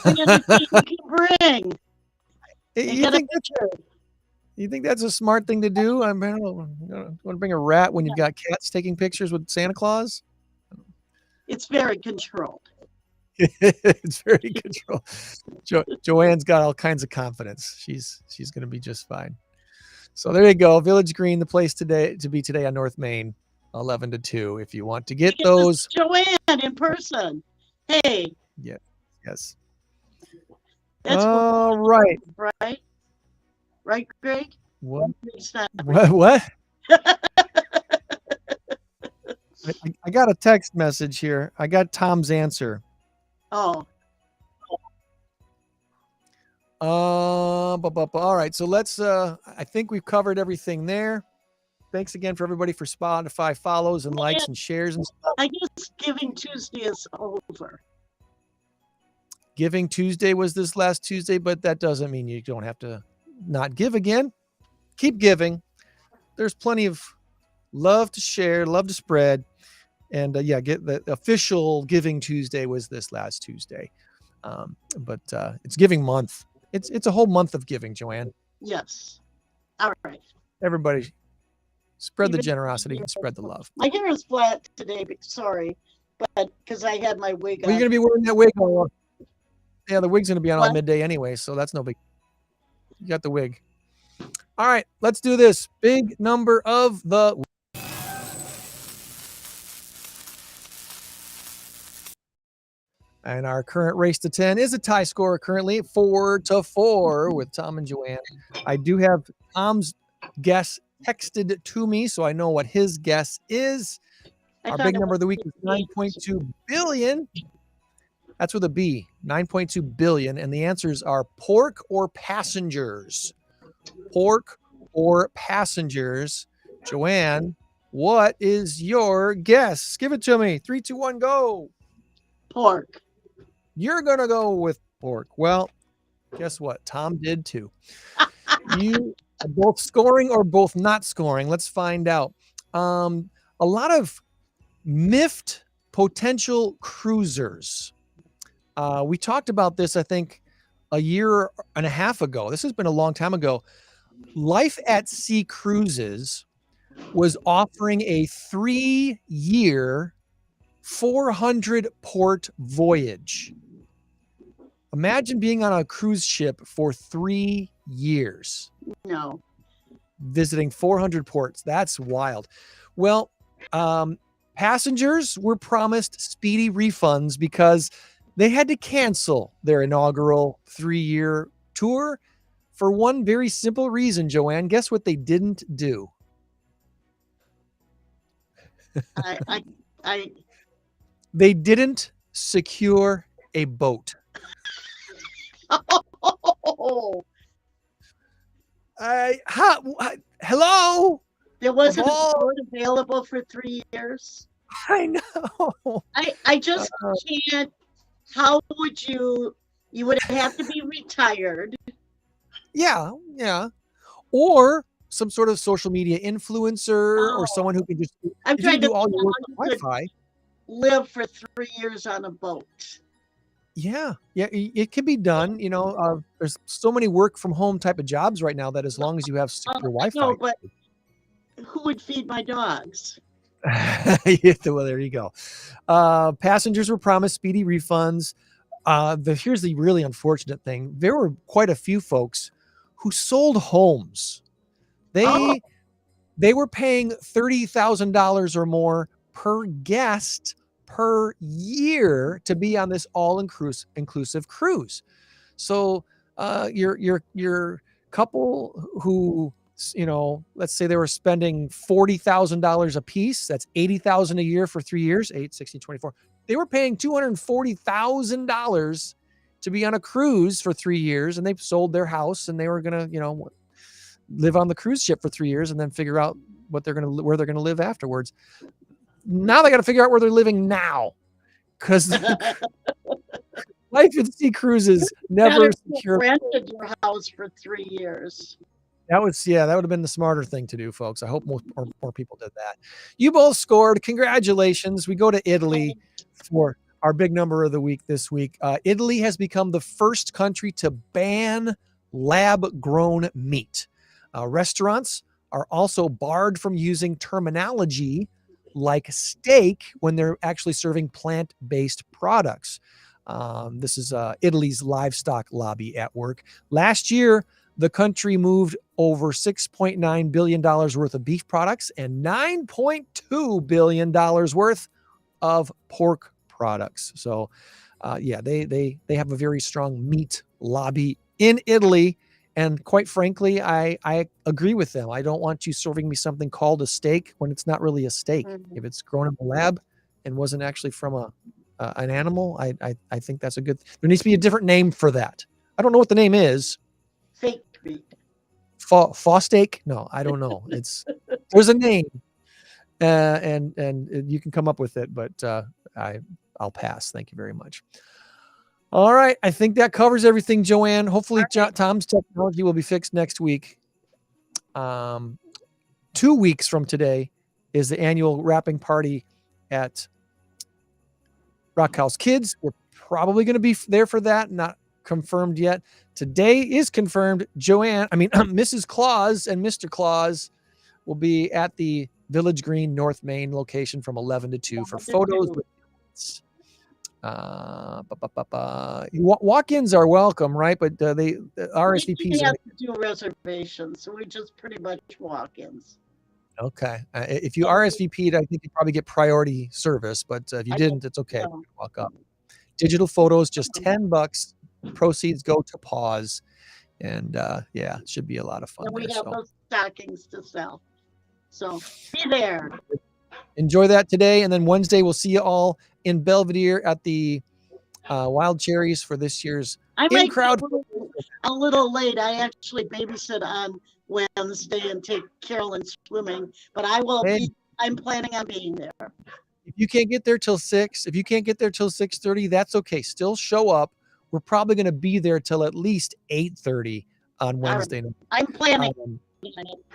Bring anything you can bring. You think that's a smart thing to do? I mean, want to bring a rat when you've got cats taking pictures with Santa Claus? It's very controlled. It's very controlled. Joanne's got all kinds of confidence. She's going to be just fine. So there you go. Village Green, the place to be today on North Main, 11 to 2. If you want to get those. Joann in person. Hey. Yeah. Yes. That's all right. Right? Right, Greg? What? What? I got a text message here. I got Tom's answer. Oh. All right. So let's, I think we've covered everything there. Thanks again for everybody for Spotify follows and likes and shares and stuff. I guess Giving Tuesday is over. Giving Tuesday was this last Tuesday, but that doesn't mean you don't have to not give again. Keep giving. There's plenty of love to share, love to spread. And get the official Giving Tuesday was this last Tuesday. But it's Giving Month. It's a whole month of giving, Joann. Yes. All right. Everybody spread the generosity and spread the love. My hair is flat today, sorry, but because I had my wig on. Well, you're going to be wearing that wig all. Yeah, the wig's going to be on all midday anyway, so that's no big. You got the wig. All right, let's do this. Big number of the. And our current race to 10 is a tie score currently 4-4 with Tom and Joann. I do have Tom's guess texted to me, so I know what his guess is. Our big number of the week is 9.2 billion. That's with a B, 9.2 billion. And the answers are pork or passengers. Pork or passengers. Joann, what is your guess? Give it to me. 3, 2, 1, go. Pork. You're going to go with pork. Well, guess what? Tom did too. You are both scoring or both not scoring. Let's find out. A lot of Miffed potential cruisers. We talked about this, I think, a year and a half ago. This has been a long time ago. Life at Sea Cruises was offering a 3-year 400 port voyage. Imagine being on a cruise ship for 3 years. No. Visiting 400 ports. That's wild. Well, passengers were promised speedy refunds because they had to cancel their inaugural 3-year tour for one very simple reason, Joann. Guess what they didn't do? They didn't secure a boat. Oh. Hello? There wasn't a boat available for 3 years. I know. I just can't. How would you would have to be retired. Yeah. Or some sort of social media influencer or someone who can just I'm trying to do all your work on Wi-Fi. Live for 3 years on a boat. Yeah, it can be done. You know, there's so many work from home type of jobs right now that as long as you have secure Wi-Fi. No, but who would feed my dogs? Well, there you go. Passengers were promised speedy refunds. Here's the really unfortunate thing. There were quite a few folks who sold homes. They were paying $30,000 or more per guest per year to be on this all-inclusive cruise. So your couple who, let's say they were spending $40,000 a piece. That's $80,000 a year for 3 years, 8, 16, 24. They were paying $240,000 to be on a cruise for 3 years, and they sold their house and they were going to, live on the cruise ship for 3 years and then figure out where they're going to live afterwards. Now they got to figure out where they're living now, because life at sea cruises never secure. Rented your house for 3 years. That would have been the smarter thing to do, folks. I hope more people did that. You both scored. Congratulations. We go to Italy for our big number of the week this week. Italy has become the first country to ban lab-grown meat. Restaurants are also barred from using terminology like steak when they're actually serving plant-based products. This is Italy's livestock lobby at work. Last year, the country moved over $6.9 billion worth of beef products and $9.2 billion worth of pork products. So, they have a very strong meat lobby in Italy. And quite frankly, I agree with them. I don't want you serving me something called a steak when it's not really a steak. Mm-hmm. If it's grown in the lab and wasn't actually from an animal, I think that's a good. There needs to be a different name for that. I don't know what the name is. Fake meat. Faw steak? No, I don't know. There's a name, and you can come up with it, but I'll pass. Thank you very much. All right. I think that covers everything, Joann. Hopefully Tom's technology will be fixed next week. 2 weeks from today is the annual wrapping party at RockHouseKids. We're probably going to be there for that. Not confirmed yet. Today is confirmed. Mrs. Claus and Mr. Claus will be at the Village Green, North Main location from 11 to 2 for photos. Walk-ins are welcome, right? But they RSVPs. We have to do reservations, so we just pretty much walk-ins. Okay. If you RSVP'd, I think you probably get priority service. But if you didn't, it's okay. Walk up. Digital photos, just $10. Proceeds go to PAWS, and it should be a lot of fun. And we have those stockings to sell, so be there. Enjoy that today, and then Wednesday we'll see you all in Belvidere at the Wild Cherries for this year's INCROWD. A little late. I actually babysit on Wednesday and take Carolyn swimming, but I will be. I'm planning on being there. If you can't get there till 6, if you can't get there till 6:30, that's okay. Still show up. We're probably going to be there till at least 8:30 on Wednesday night. I'm planning.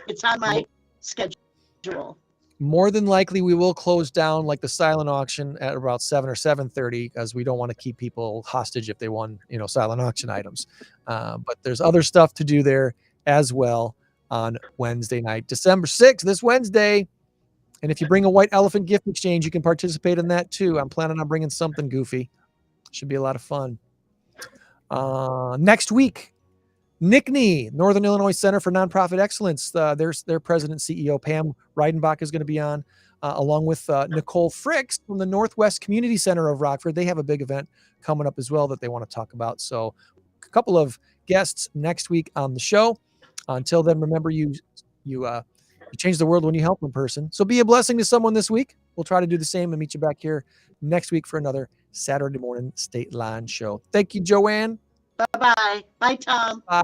It's on my schedule. More than likely, we will close down like the silent auction at about 7 or 7:30 because we don't want to keep people hostage if they won, silent auction items. But there's other stuff to do there as well on Wednesday night, December 6th, this Wednesday. And if you bring a white elephant gift exchange, you can participate in that too. I'm planning on bringing something goofy. Should be a lot of fun. Next week, NICNE, Northern Illinois Center for Nonprofit Excellence. Their president, CEO, Pam Reidenbach, is going to be on, along with Nicole Fricks from the Northwest Community Center of Rockford. They have a big event coming up as well that they want to talk about. So a couple of guests next week on the show. Until then, remember, you change the world when you help one person. So be a blessing to someone this week. We'll try to do the same and meet you back here next week for another Saturday morning State Line show. Thank you, Joann. Bye-bye. Bye, Tom. Bye.